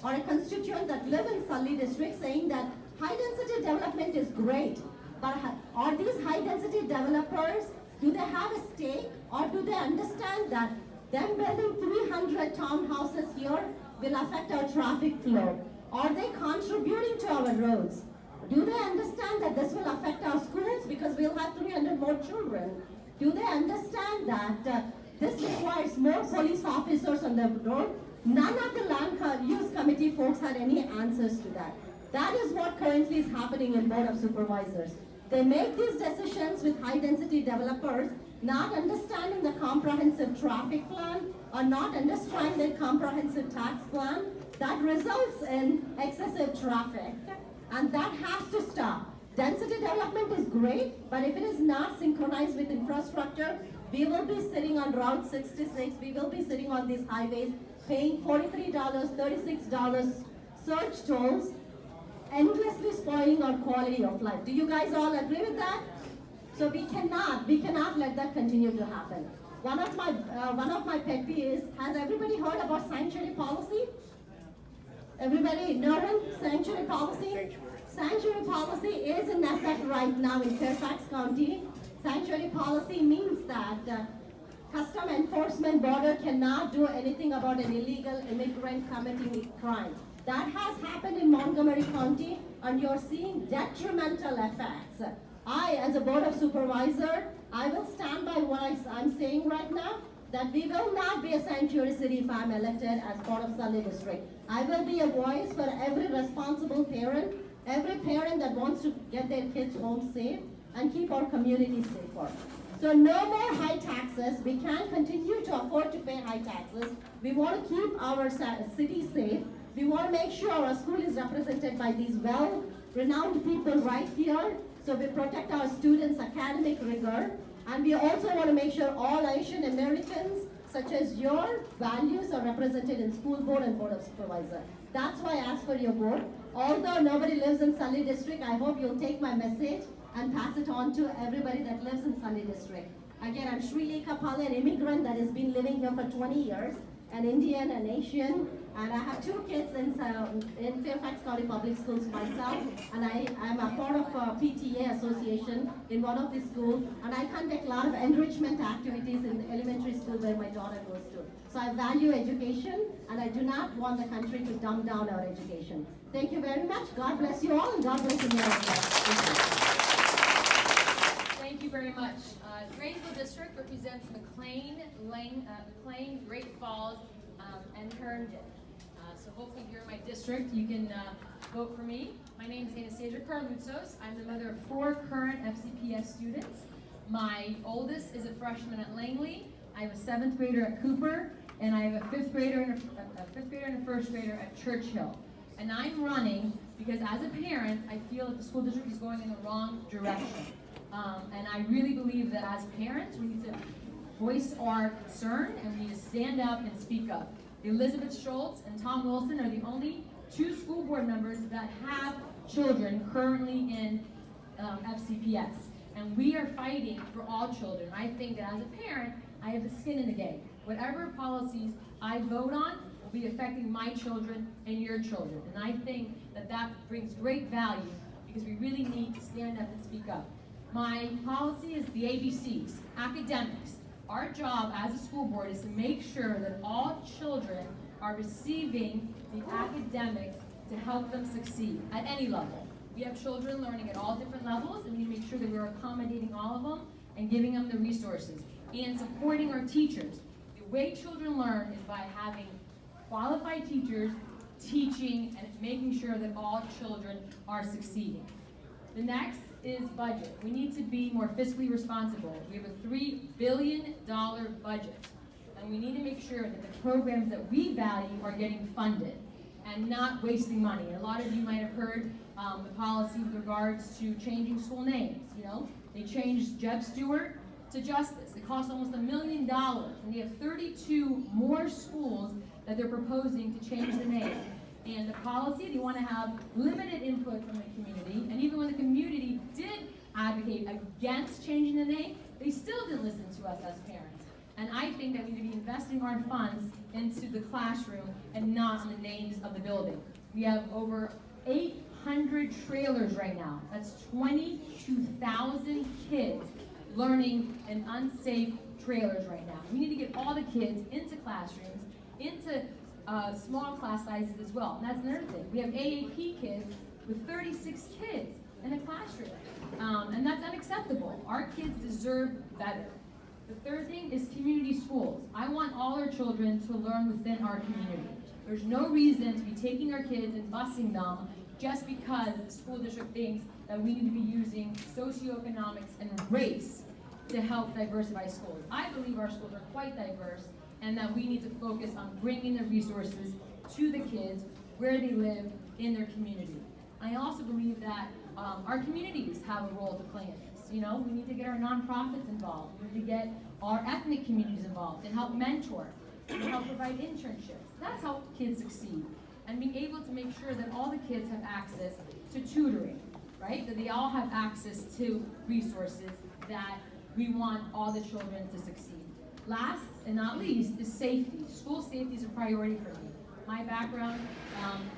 or a constituent that live in Sully district saying that high density development is great, but are these high density developers, do they have a stake or do they understand that them building 300 townhouses here will affect our traffic flow? Are they contributing to our roads? Do they understand that this will affect our schools because we'll have 300 more children? Do they understand that this requires more police officers on the road? None of the land use committee folks had any answers to that. That is what currently is happening in Board of Supervisors. They make these decisions with high density developers, not understanding the comprehensive traffic plan or not understanding the comprehensive tax plan that results in excessive traffic. And that has to stop. Density development is great, but if it is not synchronized with infrastructure, we will be sitting on Route 66, we will be sitting on these highways, paying $43, $36 surge tolls, endlessly spoiling our quality of life. Do you guys all agree with that? So we cannot let that continue to happen. One of my pet peeves, has everybody heard about sanctuary policy? Everybody, no one? Sanctuary policy? Sanctuary policy is in effect right now in Fairfax County. Sanctuary policy means that Custom Enforcement Border cannot do anything about an illegal immigrant committing a crime. That has happened in Montgomery County, and you're seeing detrimental effects. I, as a Board of Supervisor, I will stand by what I'm saying right now, that we will not be a sanctuary city if I'm elected as part of Sully District. I will be a voice for every responsible parent that wants to get their kids home safe and keep our community safer. So no more high taxes. We can't continue to afford to pay high taxes. We want to keep our city safe. We want to make sure our school is represented by these well-renowned people right here, so we protect our students' academic rigor. And we also want to make sure all Asian Americans, such as your values, are represented in school board and board of supervisor. That's why I asked for your vote. Although nobody lives in Sully District, I hope you'll take my message and pass it on to everybody that lives in Sully District. Again, I'm Sri Kapal, an immigrant that has been living here for 20 years, an Indian, an Asian, and I have 2 kids in Fairfax County Public Schools myself, and I'm a part of a PTA association in one of the schools, and I conduct a lot of enrichment activities in the elementary school where my daughter goes to. So I value education, and I do not want the country to dumb down our education. Thank you very much. God bless you all, and God bless America. Thank you very much. Drainville District represents McLean, Great Falls, and Herndon. So hopefully if you're in my district, you can vote for me. My name is Anastasia Carlutsos. I'm the mother of 4 current FCPS students. My oldest is a freshman at Langley. I have a 7th grader at Cooper, and I have a 5th grader and a 1st grader at Churchill. And I'm running because as a parent, I feel that the school district is going in the wrong direction. And I really believe that as parents, we need to voice our concern and we need to stand up and speak up. Elizabeth Schultz and Tom Wilson are the only 2 school board members that have children currently in FCPS. And we are fighting for all children. I think that as a parent, I have the skin in the game. Whatever policies I vote on will be affecting my children and your children. And I think that that brings great value because we really need to stand up and speak up. My policy is the ABCs, academics. Our job as a school board is to make sure that all children are receiving the academics to help them succeed at any level. We have children learning at all different levels, and we need to make sure that we're accommodating all of them and giving them the resources and supporting our teachers. The way children learn is by having qualified teachers teaching and making sure that all children are succeeding. The next is budget. We need to be more fiscally responsible. We have a $3 billion budget, and we need to make sure that the programs that we value are getting funded and not wasting money. And a lot of you might have heard the policy with regards to changing school names. You know, they changed Jeb Stewart to Justice. It cost almost $1 million, and they have 32 more schools that they're proposing to change the name. And the policy, they want to have limited input from the community, and even when the community did advocate against changing the name, they still didn't listen to us as parents. And I think that we need to be investing our funds into the classroom and not in the names of the building. We have over 800 trailers right now. That's 22,000 kids learning in unsafe trailers right now. We need to get all the kids into classrooms, into small class sizes as well. And that's another thing. We have AAP kids with 36 kids in a classroom. And that's unacceptable. Our kids deserve better. The third thing is community schools. I want all our children to learn within our community. There's no reason to be taking our kids and busing them just because the school district thinks that we need to be using socioeconomics and race to help diversify schools. I believe our schools are quite diverse and that we need to focus on bringing the resources to the kids where they live in their community. I also believe that Our communities have a role to play in this. You know, we need to get our nonprofits involved. We need to get our ethnic communities involved and help mentor and help provide internships. That's how kids succeed. And being able to make sure that all the kids have access to tutoring, right? That they all have access to resources that we want all the children to succeed. Last and not least is safety. School safety is a priority for me. My background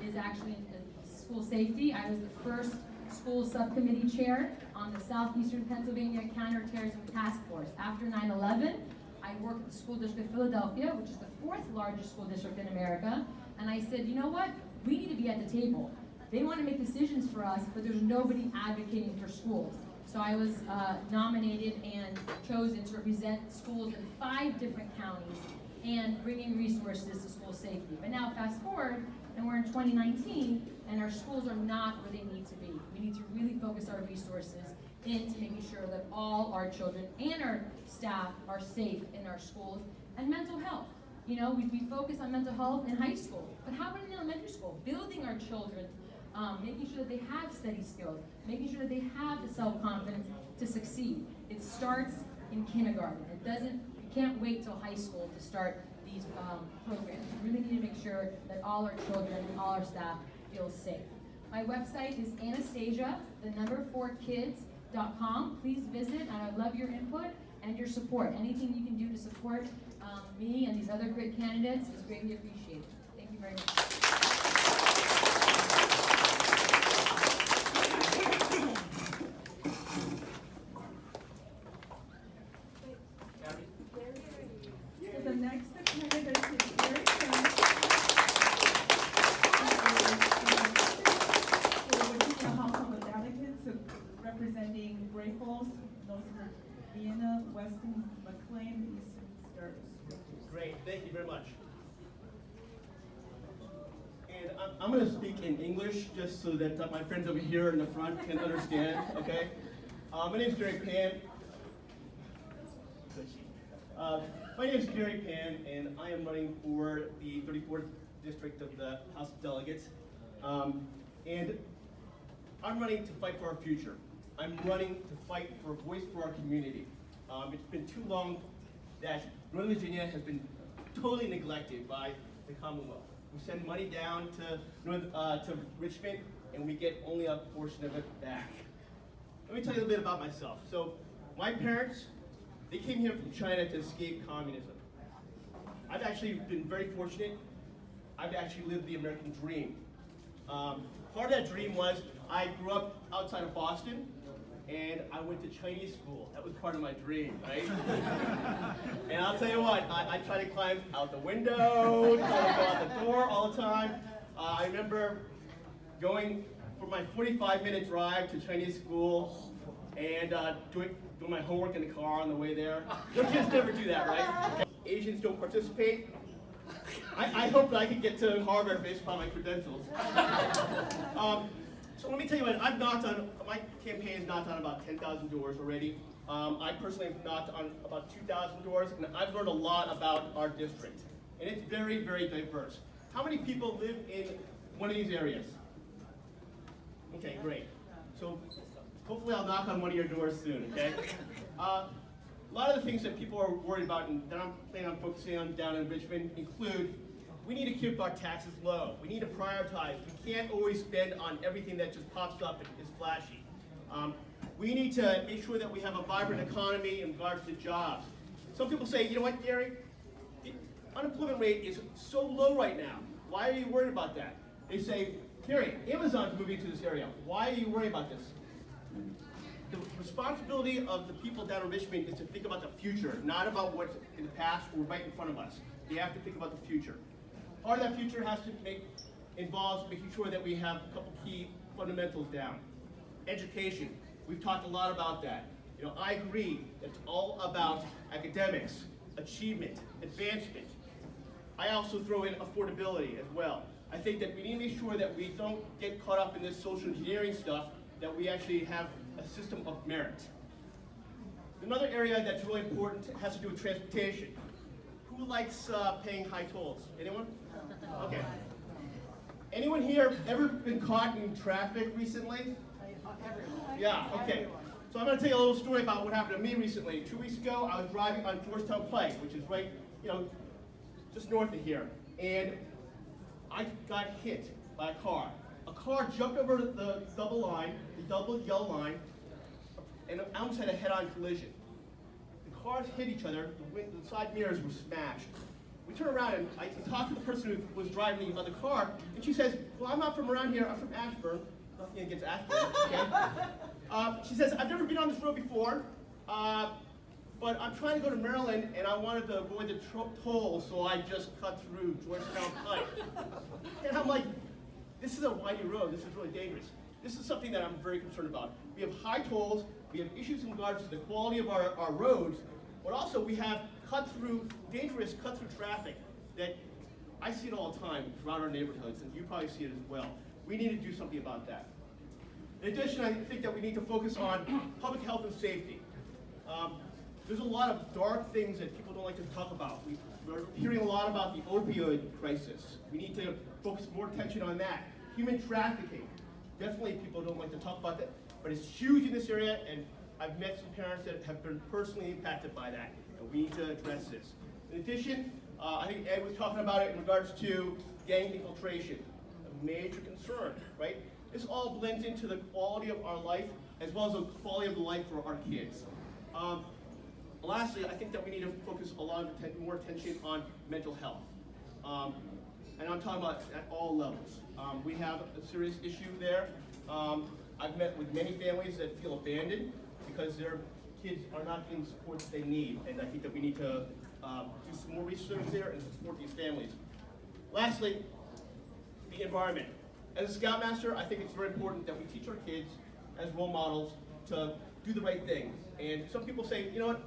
is actually in school safety. I was the first school subcommittee chair on the Southeastern Pennsylvania Counterterrorism Task Force. After 9/11, I worked at the School District of Philadelphia, which is the 4th largest school district in America, and I said, you know what? We need to be at the table. They want to make decisions for us, but there's nobody advocating for schools. So I was nominated and chosen to represent schools in 5 different counties and bringing resources to school safety. But now fast forward, and we're in 2019, and our schools are not where they need to be. We need to really focus our resources into making sure that all our children and our staff are safe in our schools. And mental health. You know, we focus on mental health in high school, but how about in elementary school? Building our children, making sure that they have study skills, making sure that they have the self-confidence to succeed. It starts in kindergarten. You can't wait till high school to start these programs. We really need to make sure that all our children and all our staff feel safe. My website is anastasia4kids.com. Please visit, and I'd love your input and your support. Anything you can do to support me and these other great candidates is greatly appreciated. Thank you very much. So the next candidate is Gary Payne. Virginia House of Delegates representing Great Falls, Northern Vienna, Western McLean, Eastern Stars. Great, thank you very much. And I'm going to speak in English just so that my friends over here in the front can understand, okay? My name is Gary Pan. My name is Gary Pan, and I am running for the 34th District of the House of Delegates. And I'm running to fight for our future. I'm running to fight for a voice for our community. It's been too long that Northern Virginia has been totally neglected by the Commonwealth. We send money down to Richmond, and we get only a portion of it back. Let me tell you a little bit about myself. So, my parents, they came here from China to escape communism. I've actually been very fortunate. I've actually lived the American dream. Part of that dream was I grew up outside of Boston, and I went to Chinese school. That was part of my dream, right? And I'll tell you what, I try to climb out the window, try to go out the door all the time. I remember going for my 45-minute drive to Chinese school and doing my homework in the car on the way there. Your kids never do that, right? Asians don't participate. I hope that I can get to Harvard based upon my credentials. So let me tell you what, my campaign has knocked on about 10,000 doors already. I personally have knocked on about 2,000 doors, and I've learned a lot about our district. And it's very, very diverse. How many people live in one of these areas? Okay, great. So hopefully I'll knock on one of your doors soon, okay? A lot of the things that people are worried about and that I'm planning on focusing on down in Richmond include we need to keep our taxes low. We need to prioritize. We can't always spend on everything that just pops up and is flashy. We need to make sure that we have a vibrant economy in regards to jobs. Some people say, you know what, Gary? The unemployment rate is so low right now. Why are you worried about that? They say, Gary, Amazon's moving to this area. Why are you worried about this? The responsibility of the people down in Richmond is to think about the future, not about what's in the past or right in front of us. They have to think about the future. Part of that future has to involves making sure that we have a couple key fundamentals down. Education, we've talked a lot about that. You know, I agree, it's all about academics, achievement, advancement. I also throw in affordability as well. I think that we need to make sure that we don't get caught up in this social engineering stuff, that we actually have a system of merit. Another area that's really important has to do with transportation. Who likes paying high tolls? Anyone? Okay. Anyone here ever been caught in traffic recently? Yeah, okay. So I'm going to tell you a little story about what happened to me recently. 2 weeks ago, I was driving on Georgetown Pike, which is right, just north of here. And I got hit by a car. A car jumped over the double yellow line, and I almost had a head-on collision. The cars hit each other, the side mirrors were smashed. We turned around and I talked to the person who was driving the other car, and she says, well, I'm not from around here, I'm from Ashburn. Nothing against Ashburn, okay? She says, I've never been on this road before, but I'm trying to go to Maryland, and I wanted to avoid the toll, so I just cut through Georgetown Pike. And I'm like, this is a windy road, this is really dangerous. This is something that I'm very concerned about. We have high tolls, we have issues in regards to the quality of our roads, but also we have dangerous cut-through traffic that I see it all the time throughout our neighborhoods, and you probably see it as well. We need to do something about that. In addition, I think that we need to focus on public health and safety. There's a lot of dark things that people don't like to talk about. We're hearing a lot about the opioid crisis. We need to focus more attention on that. Human trafficking. Definitely people don't like to talk about that, but it's huge in this area, and I've met some parents that have been personally impacted by that, and we need to address this. In addition, I think Ed was talking about it in regards to gang infiltration, a major concern, right? This all blends into the quality of our life as well as the quality of the life for our kids. Lastly, I think that we need to focus a lot of more attention on mental health. And I'm talking about at all levels. We have a serious issue there. I've met with many families that feel abandoned because their kids are not getting the support that they need. And I think that we need to do some more research there and support these families. Lastly, the environment. As a Scoutmaster, I think it's very important that we teach our kids as role models to do the right thing. And some people say, you know what,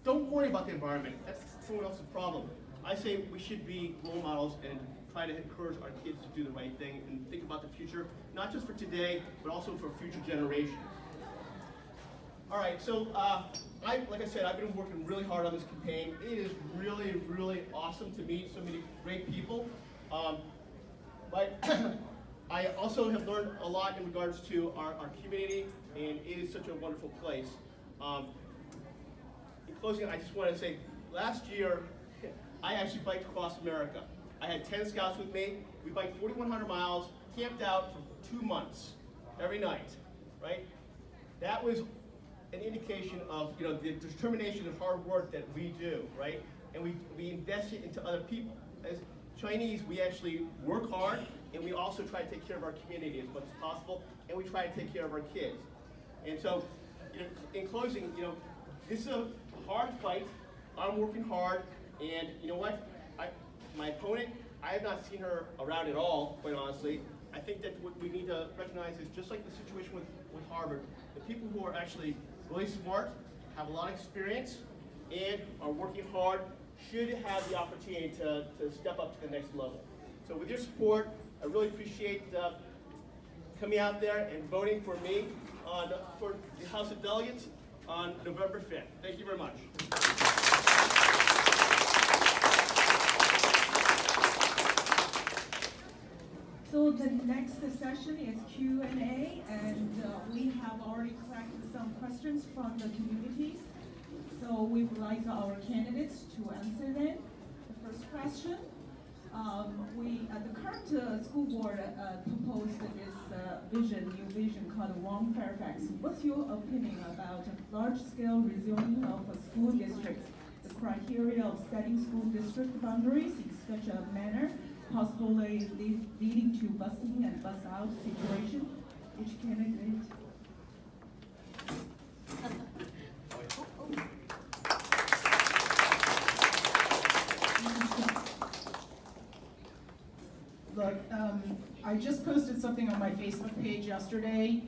don't worry about the environment. That's someone else's problem. I say we should be role models and try to encourage our kids to do the right thing and think about the future, not just for today, but also for future generations. All right, so like I said, I've been working really hard on this campaign. It is really, really awesome to meet so many great people. But I also have learned a lot in regards to our community, and it is such a wonderful place. In closing, I just want to say, last year, I actually biked across America. I had 10 scouts with me. We biked 4,100 miles, camped out for 2 months, every night, right? That was an indication of the determination and hard work that we do, right? And we invest it into other people. As Chinese, we actually work hard, and we also try to take care of our community as much as possible, and we try to take care of our kids. And so, in closing, this is a hard fight. I'm working hard, and you know what? My opponent, I have not seen her around at all, quite honestly. I think that what we need to recognize is just like the situation with Harvard, the people who are actually really smart, have a lot of experience, and are working hard should have the opportunity to step up to the next level. So with your support, I really appreciate coming out there and voting for me for the House of Delegates on November 5th. Thank you very much. So the next session is Q&A, and we have already collected some questions from the communities. So we would like our candidates to answer them. The first question, the current school board proposed this new vision called Warm Fairfax. What's your opinion about large-scale rezoning of a school district, the criteria of setting school district boundaries in such a manner, possibly leading to busing and bus out situation? Each candidate. Look, I just posted something on my Facebook page yesterday.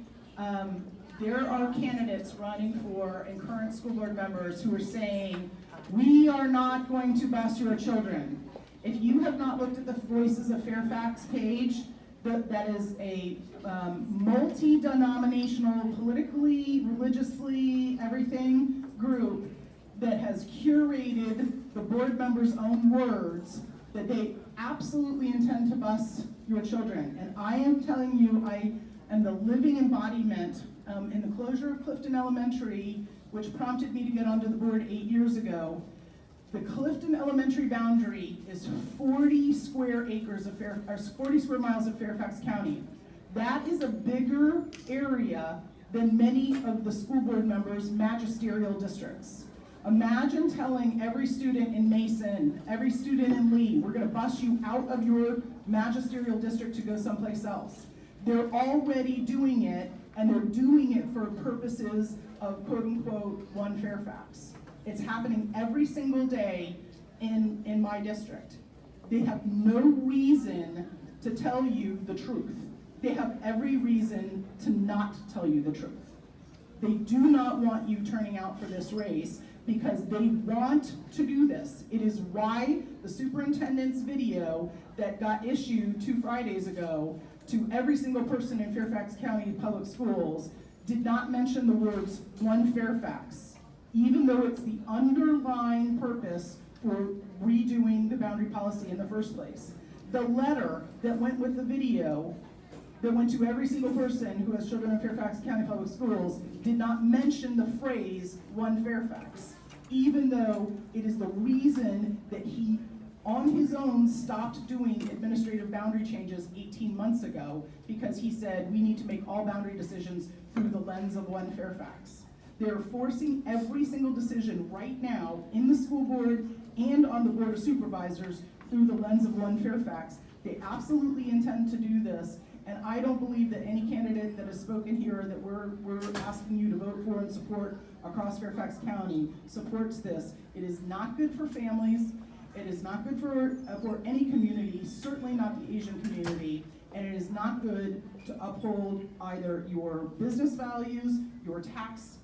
There are candidates running for and current school board members who are saying, we are not going to bus your children. If you have not looked at the Voices of Fairfax page, that is a multi-denominational, politically, religiously, everything group that has curated the board members' own words that they absolutely intend to bus your children. And I am telling you, and the living embodiment in the closure of Clifton Elementary, which prompted me to get onto the board 8 years ago. The Clifton Elementary boundary is 40 square acres of 40 square miles of Fairfax County. That is a bigger area than many of the school board members' magisterial districts. Imagine telling every student in Mason, every student in Lee, we're gonna bus you out of your magisterial district to go someplace else. They're already doing it, and they're doing it for purposes of quote unquote one Fairfax. It's happening every single day in my district. They have no reason to tell you the truth. They have every reason to not tell you the truth. They do not want you turning out for this race because they want to do this. It is why the superintendent's video that got issued 2 Fridays ago to every single person in Fairfax County Public Schools did not mention the words one Fairfax, even though it's the underlying purpose for redoing the boundary policy in the first place. The letter that went with the video that went to every single person who has children in Fairfax County Public Schools did not mention the phrase one Fairfax, even though it is the reason that he on his own stopped doing administrative boundary changes 18 months ago, because he said we need to make all boundary decisions through the lens of one Fairfax. They're forcing every single decision right now in the school board and on the board of supervisors through the lens of one Fairfax. They absolutely intend to do this, and I don't believe that any candidate that has spoken here that we're asking you to vote for and support across Fairfax County supports this. It is not good for families. It is not good for any community, certainly not the Asian community, and it is not good to uphold either your business values, your tax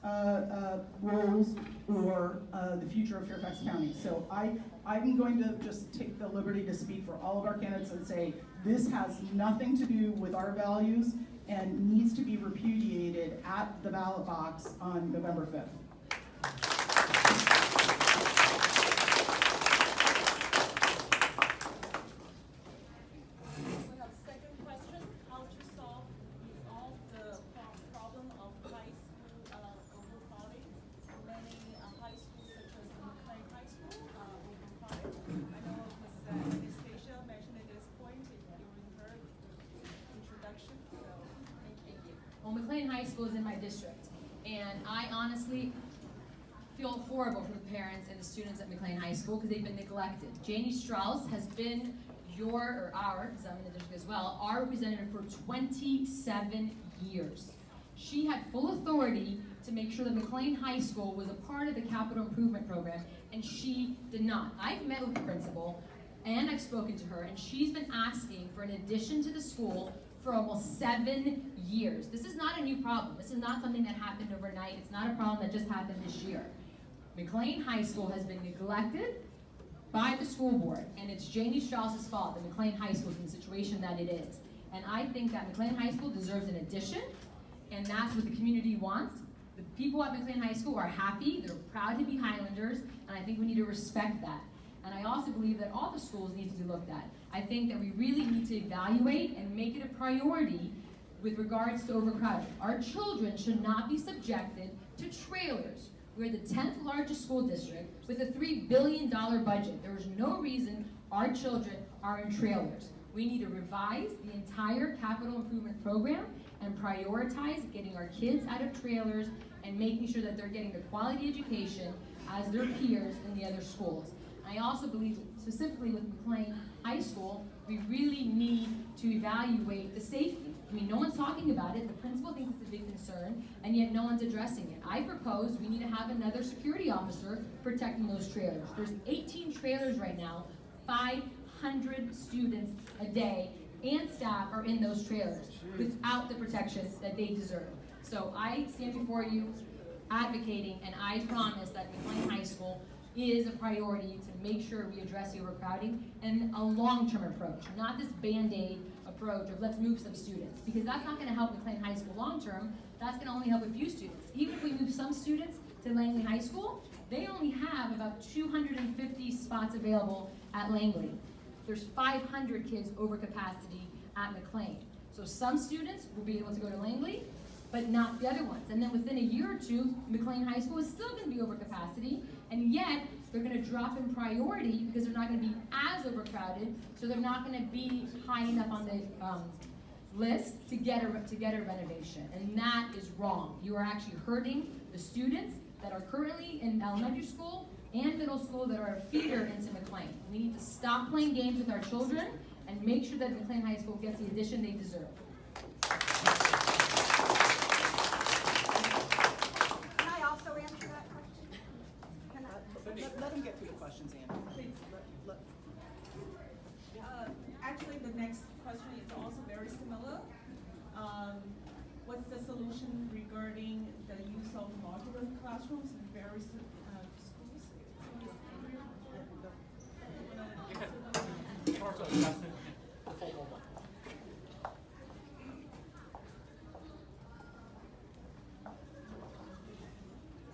rolls, or the future of Fairfax County. So I'm going to just take the liberty to speak for all of our candidates and say this has nothing to do with our values and needs to be repudiated at the ballot box on November 5th. Well, McLean High School is in my district, and I honestly feel horrible for the parents and the students at McLean High School because they've been neglected. Janie Strauss has been our, because I'm in the district as well, our representative for 27 years. She had full authority to make sure that McLean High School was a part of the capital improvement program, and she did not. I've met with the principal, and I've spoken to her, and she's been asking for an addition to the school for almost 7 years. This is not a new problem. This is not something that happened overnight. It's not a problem that just happened this year. McLean High School has been neglected by the school board, and it's Janie Strauss's fault that McLean High School is in the situation that it is. And I think that McLean High School deserves an addition, and that's what the community wants. The people at McLean High School are happy, they're proud to be Highlanders, and I think we need to respect that. And I also believe that all the schools need to be looked at. I think that we really need to evaluate and make it a priority with regards to overcrowding. Our children should not be subjected to trailers. We're the 10th largest school district with a $3 billion budget. There is no reason our children are in trailers. We need to revise the entire capital improvement program and prioritize getting our kids out of trailers and making sure that they're getting the quality education as their peers in the other schools. I also believe, specifically with McLean High School, we really need to evaluate the safety. I mean, no one's talking about it. The principal thinks it's a big concern, and yet no one's addressing it. I propose we need to have another security officer protecting those trailers. There's 18 trailers right now, 500 students a day, and staff are in those trailers without the protection that they deserve. So I stand before you advocating, and I promise that McLean High School is a priority to make sure we address the overcrowding and a long-term approach, not this Band-Aid approach of let's move some students, because that's not going to help McLean High School long-term. That's going to only help a few students. Even if we move some students to Langley High School, they only have about 250 spots available at Langley. There's 500 kids over capacity at McLean. So some students will be able to go to Langley, but not the other ones. And then within a year or two, McLean High School is still going to be over capacity, and yet they're going to drop in priority because they're not going to be as overcrowded, so they're not going to be high enough on the list to get a renovation. And that is wrong. You are actually hurting the students that are currently in elementary school and middle school that are a feeder into McLean. We need to stop playing games with our children and make sure that McLean High School gets the addition they deserve. Can I also answer that question? Can I? Let him get through the questions, Anne. Please. Actually, the next question is also very similar. What's the solution regarding the use of modular classrooms in various schools?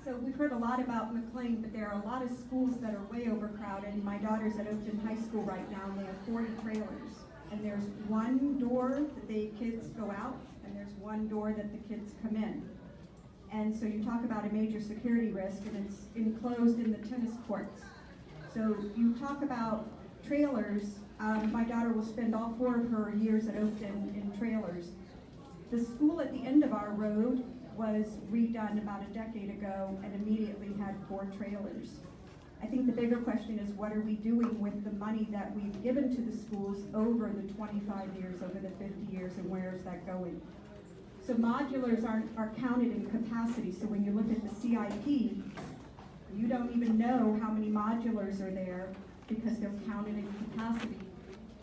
So we've heard a lot about McLean, but there are a lot of schools that are way overcrowded. My daughter's at Oakton High School right now, and they have 40 trailers. And there's one door that the kids go out, and there's one door that the kids come in. And so you talk about a major security risk, and it's enclosed in the tennis courts. So you talk about trailers. My daughter will spend all 4 of her years at Oakton in trailers. The school at the end of our road was redone about a decade ago and immediately had 4 trailers. I think the bigger question is, what are we doing with the money that we've given to the schools over the 25 years, over the 50 years, and where is that going? So modulars are counted in capacity. So when you look at the CIP, you don't even know how many modulars are there because they're counted in capacity.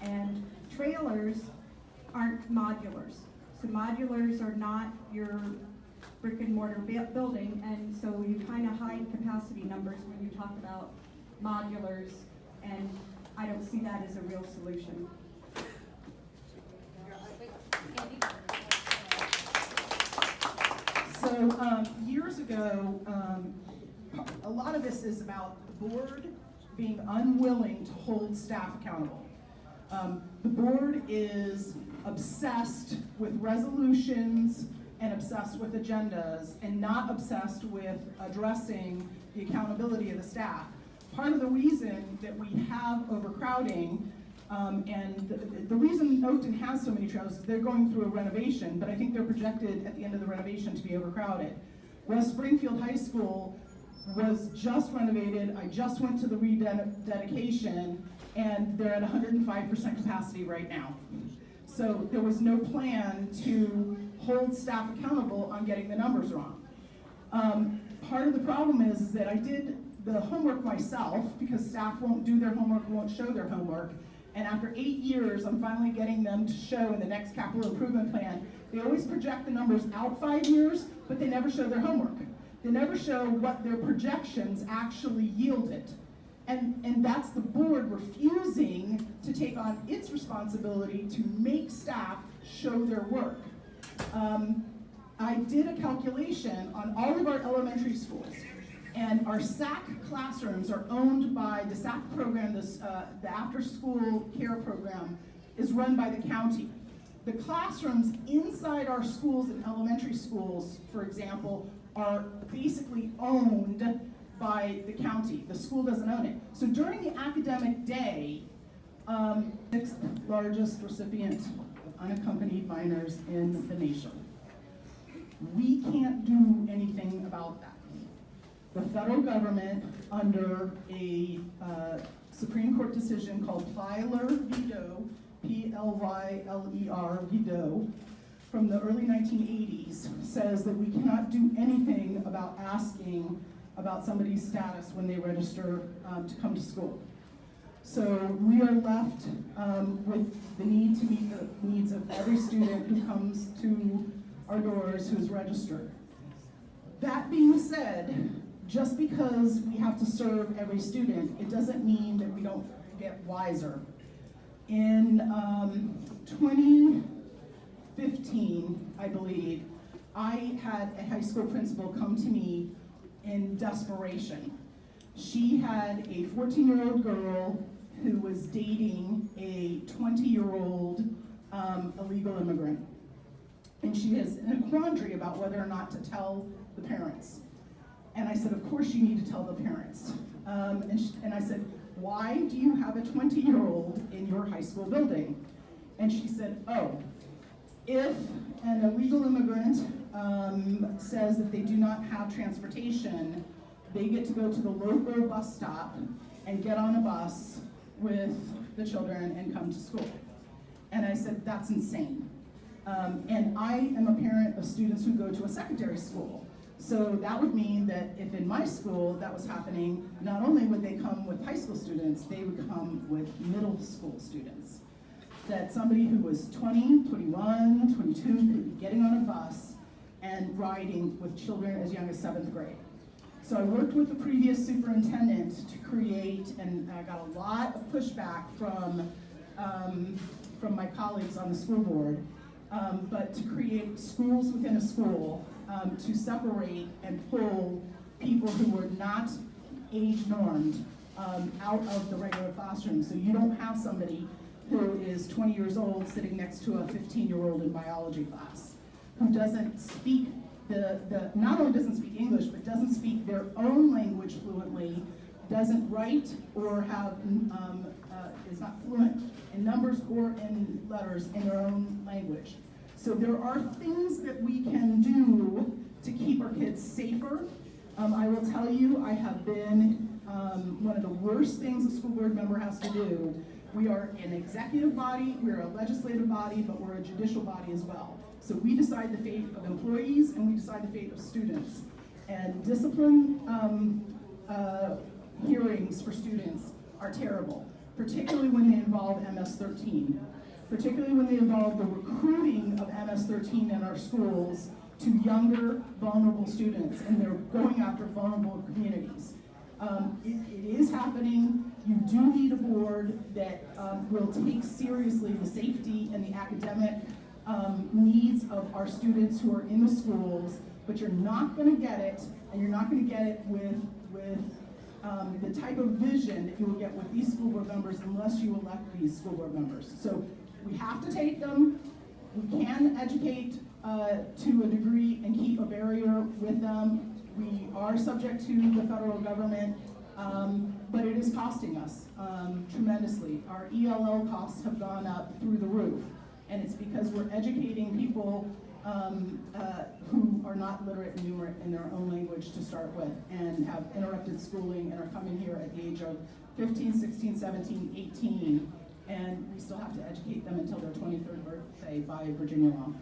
And trailers aren't modulars. So modulars are not your brick and mortar building, and so you kind of hide capacity numbers when you talk about modulars, and I don't see that as a real solution. So years ago, a lot of this is about the board being unwilling to hold staff accountable. The board is obsessed with resolutions and obsessed with agendas and not obsessed with addressing the accountability of the staff. Part of the reason that we have overcrowding and the reason Oakton has so many trailers is they're going through a renovation, but I think they're projected at the end of the renovation to be overcrowded. West Springfield High School was just renovated. I just went to the rededication, and they're at 105% capacity right now. So there was no plan to hold staff accountable on getting the numbers wrong. Part of the problem is that I did the homework myself because staff won't do their homework, won't show their homework. And after 8 years, I'm finally getting them to show in the next capital improvement plan. They always project the numbers out 5 years, but they never show their homework. They never show what their projections actually yielded. And that's the board refusing to take on its responsibility to make staff show their work. I did a calculation on all of our elementary schools, and our SAC classrooms are owned by the SAC program, the after-school care program is run by the county. The classrooms inside our schools and elementary schools, for example, are basically owned by the county. The school doesn't own it. So during the academic day, 6th largest recipient of unaccompanied minors in the nation. We can't do anything about that. The federal government, under a Supreme Court decision called Plyler v. Doe, P-L-Y-L-E-R v. Doe, from the early 1980s, says that we cannot do anything about asking about somebody's status when they register to come to school. So we are left with the need to meet the needs of every student who comes to our doors who is registered. That being said, just because we have to serve every student, it doesn't mean that we don't get wiser. In 2015, I believe, I had a high school principal come to me in desperation. She had a 14-year-old girl who was dating a 20-year-old illegal immigrant. and she is in a quandary about whether or not to tell the parents. And I said, of course you need to tell the parents. And I said, why do you have a 20-year-old in your high school building? And she said, oh, if an illegal immigrant says that they do not have transportation, they get to go to the local bus stop and get on a bus with the children and come to school. And I said, that's insane. And I am a parent of students who go to a secondary school. So that would mean that if in my school that was happening, not only would they come with high school students, they would come with middle school students. That somebody who was 20, 21, 22 could be getting on a bus and riding with children as young as 7th grade. So I worked with the previous superintendent to create, and I got a lot of pushback from my colleagues on the school board, but to create schools within a school to separate and pull people who were not age normed out of the regular classroom. So you don't have somebody who is 20 years old sitting next to a 15-year-old in biology class who doesn't speak not only doesn't speak English, but doesn't speak their own language fluently, doesn't write or have, is not fluent in numbers or in letters in their own language. So there are things that we can do to keep our kids safer. I will tell you, I have been, one of the worst things a school board member has to do. We are an executive body, we're a legislative body, but we're a judicial body as well. So we decide the fate of employees and we decide the fate of students. And discipline hearings for students are terrible, particularly when they involve MS-13, particularly when they involve the recruiting of MS-13 in our schools to younger, vulnerable students, and they're going after vulnerable communities. It is happening. You do need a board that will take seriously the safety and the academic needs of our students who are in the schools, but you're not going to get it, and you're not going to get it with the type of vision that you will get with these school board members unless you elect these school board members. So we have to take them. We can educate to a degree and keep a barrier with them. We are subject to the federal government, but it is costing us tremendously. Our ELL costs have gone up through the roof, and it's because we're educating people who are not literate and numerate in their own language to start with and have interrupted schooling and are coming here at the age of 15, 16, 17, 18, and we still have to educate them until their 23rd birthday by Virginia law.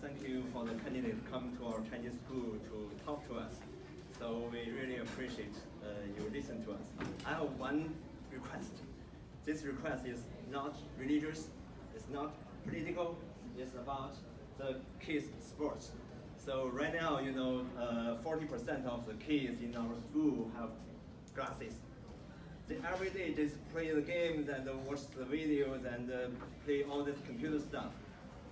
Thank you for the candidate come to our Chinese school to talk to us. So we really appreciate you listen to us. I have one request. This request is not religious, it's not political, it's about the kids' sports. So right now, 40% of the kids in our school have glasses. They every day just play the games and watch the videos and play all this computer stuff.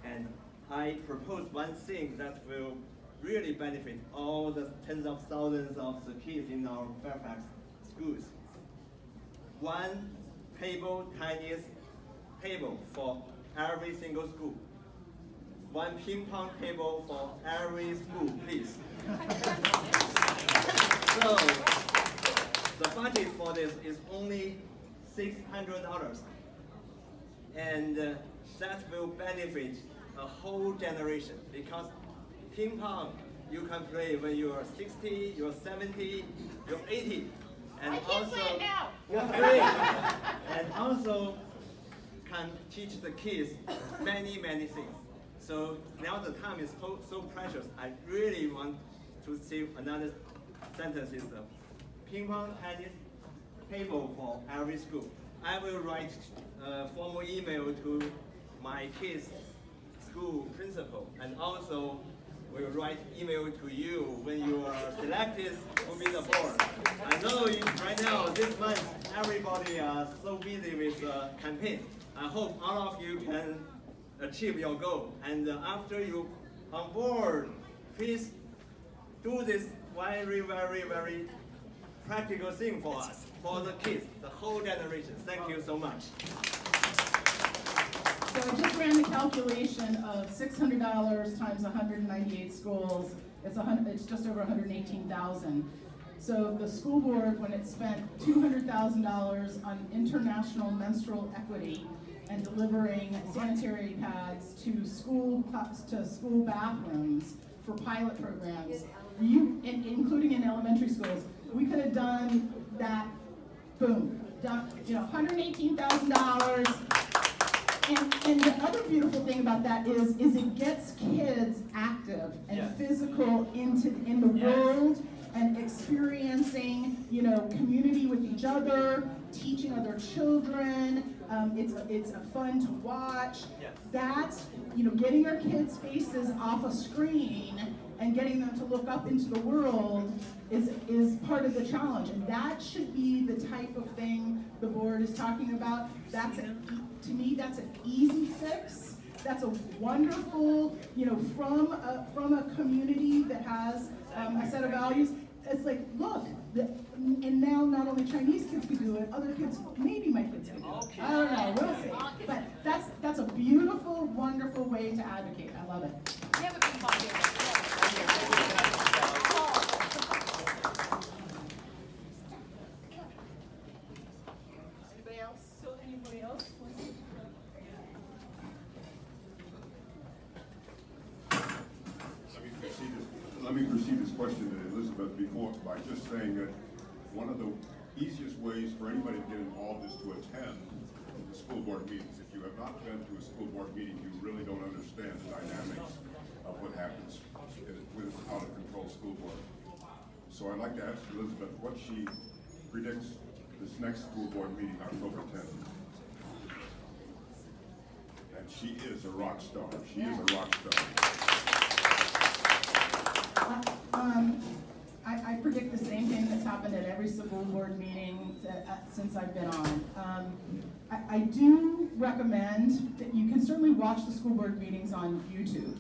And I propose one thing that will really benefit all the tens of thousands of the kids in our Fairfax schools. One tennis table for every single school. One ping pong table for every school, please. So the budget for this is only $600, and that will benefit a whole generation, because ping pong you can play when you are 60, you're 70, you're 80, and I can't play it now. Great. And also can teach the kids many things. So now the time is so precious. I really want to see another sentence is ping pong tennis table for every school. I will write a formal email to my kids' school principal, and also will write email to you when you are selected to be the board. I know right now, this month, everybody is so busy with the campaign. I hope all of you can achieve your goal. And after you on board, please do this very practical thing for us, for the kids, the whole generation. Thank you so much. So I just ran the calculation of $600 times 198 schools. It's just over 118,000. So the school board, when it spent $200,000 on international menstrual equity and delivering sanitary pads to school bathrooms for pilot programs, including in elementary schools, we could have done that. Boom, done. $118,000. And the other beautiful thing about that is it gets kids active and physical in the world and experiencing, community with each other, teaching other children. It's fun to watch. That's, getting our kids' faces off a screen and getting them to look up into the world is part of the challenge. And that should be the type of thing the board is talking about. To me, that's an easy fix. That's a wonderful, from a community that has a set of values. It's like, look, and now not only Chinese kids can do it, other kids, maybe my kids can do it. I don't know, we'll see. But that's a beautiful, wonderful way to advocate. I love it. Anybody else? Let me proceed this question to Elizabeth before by just saying that one of the easiest ways for anybody to get involved is to attend the school board meetings. If you have not been to a school board meeting, you really don't understand the dynamics of what happens with out of control school board. So I'd like to ask Elizabeth what she predicts this next school board meeting, October 10th. And she is a rock star. She is a rock star. I predict the same thing that's happened at every school board meeting since I've been on. I do recommend that you can certainly watch the school board meetings on YouTube.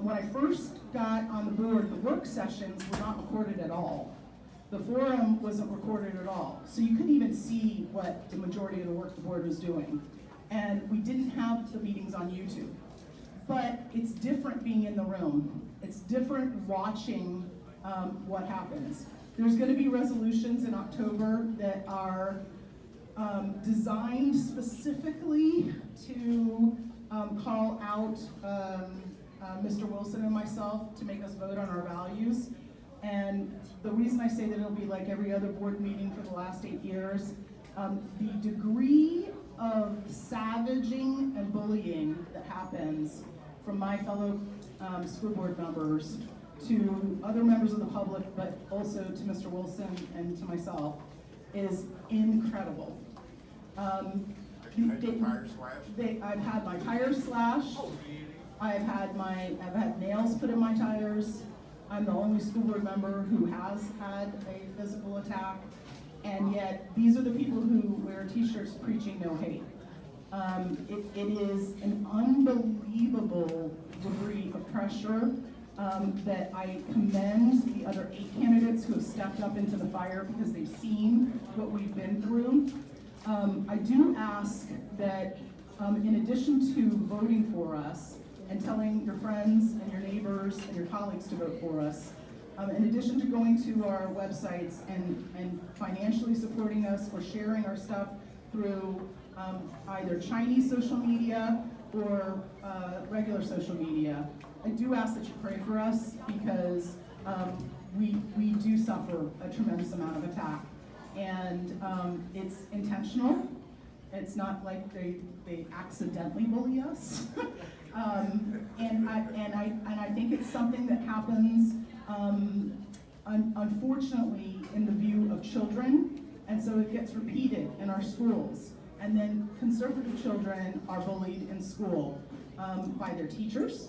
When I first got on the board, the work sessions were not recorded at all. The forum wasn't recorded at all. So you couldn't even see what the majority of the work the board was doing. And we didn't have the meetings on YouTube. But it's different being in the room. It's different watching what happens. There's going to be resolutions in October that are designed specifically to call out Mr. Wilson and myself to make us vote on our values. And the reason I say that it'll be like every other board meeting for the last 8 years, the degree of savaging and bullying that happens from my fellow school board members to other members of the public, but also to Mr. Wilson and to myself, is incredible. Have you had your tires slashed? I've had my tires slashed. I've had nails put in my tires. I'm the only school board member who has had a physical attack, and yet these are the people who wear t-shirts preaching no hate. It is an unbelievable degree of pressure that I commend the other 8 candidates who have stepped up into the fire because they've seen what we've been through. I do ask that in addition to voting for us and telling your friends and your neighbors and your colleagues to vote for us, in addition to going to our websites and financially supporting us or sharing our stuff through either Chinese social media or regular social media, I do ask that you pray for us because we do suffer a tremendous amount of attack. And it's intentional. It's not like they accidentally bully us. And I think it's something that happens unfortunately in the view of children, and so it gets repeated in our schools. And then conservative children are bullied in school by their teachers,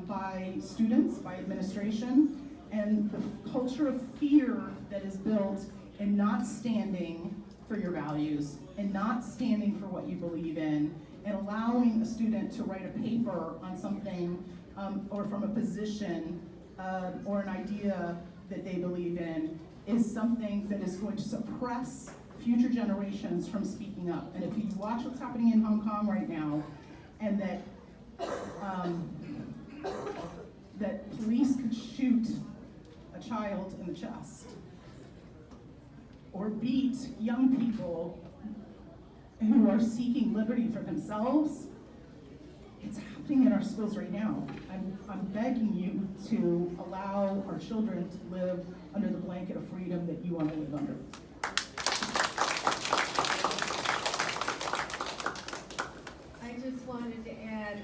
by students, by administration, and the culture of fear that is built in not standing for your values and not standing for what you believe in, and allowing a student to write a paper on something or from a position or an idea that they believe in is something that is going to suppress future generations from speaking up. And if you watch what's happening in Hong Kong right now, and that that police could shoot a child in the chest, or beat young people who are seeking liberty for themselves, it's happening in our schools right now. I'm begging you to allow our children to live under the blanket of freedom that you want to live under. I just wanted to add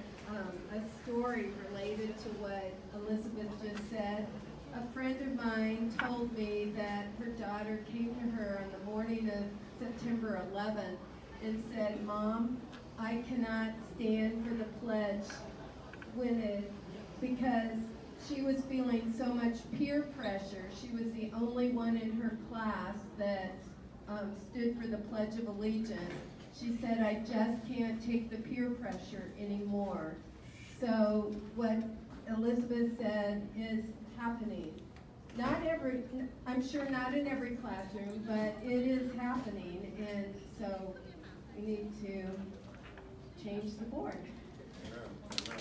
a story related to what Elizabeth just said. A friend of mine told me that her daughter came to her on the morning of September 11th and said, "Mom, I cannot stand for the pledge because she was feeling so much peer pressure. She was the only one in her class that stood for the Pledge of Allegiance. She said, I just can't take the peer pressure anymore." So what Elizabeth said is happening. I'm sure not in every classroom, but it is happening, and so we need to change the board. Amen. Amen.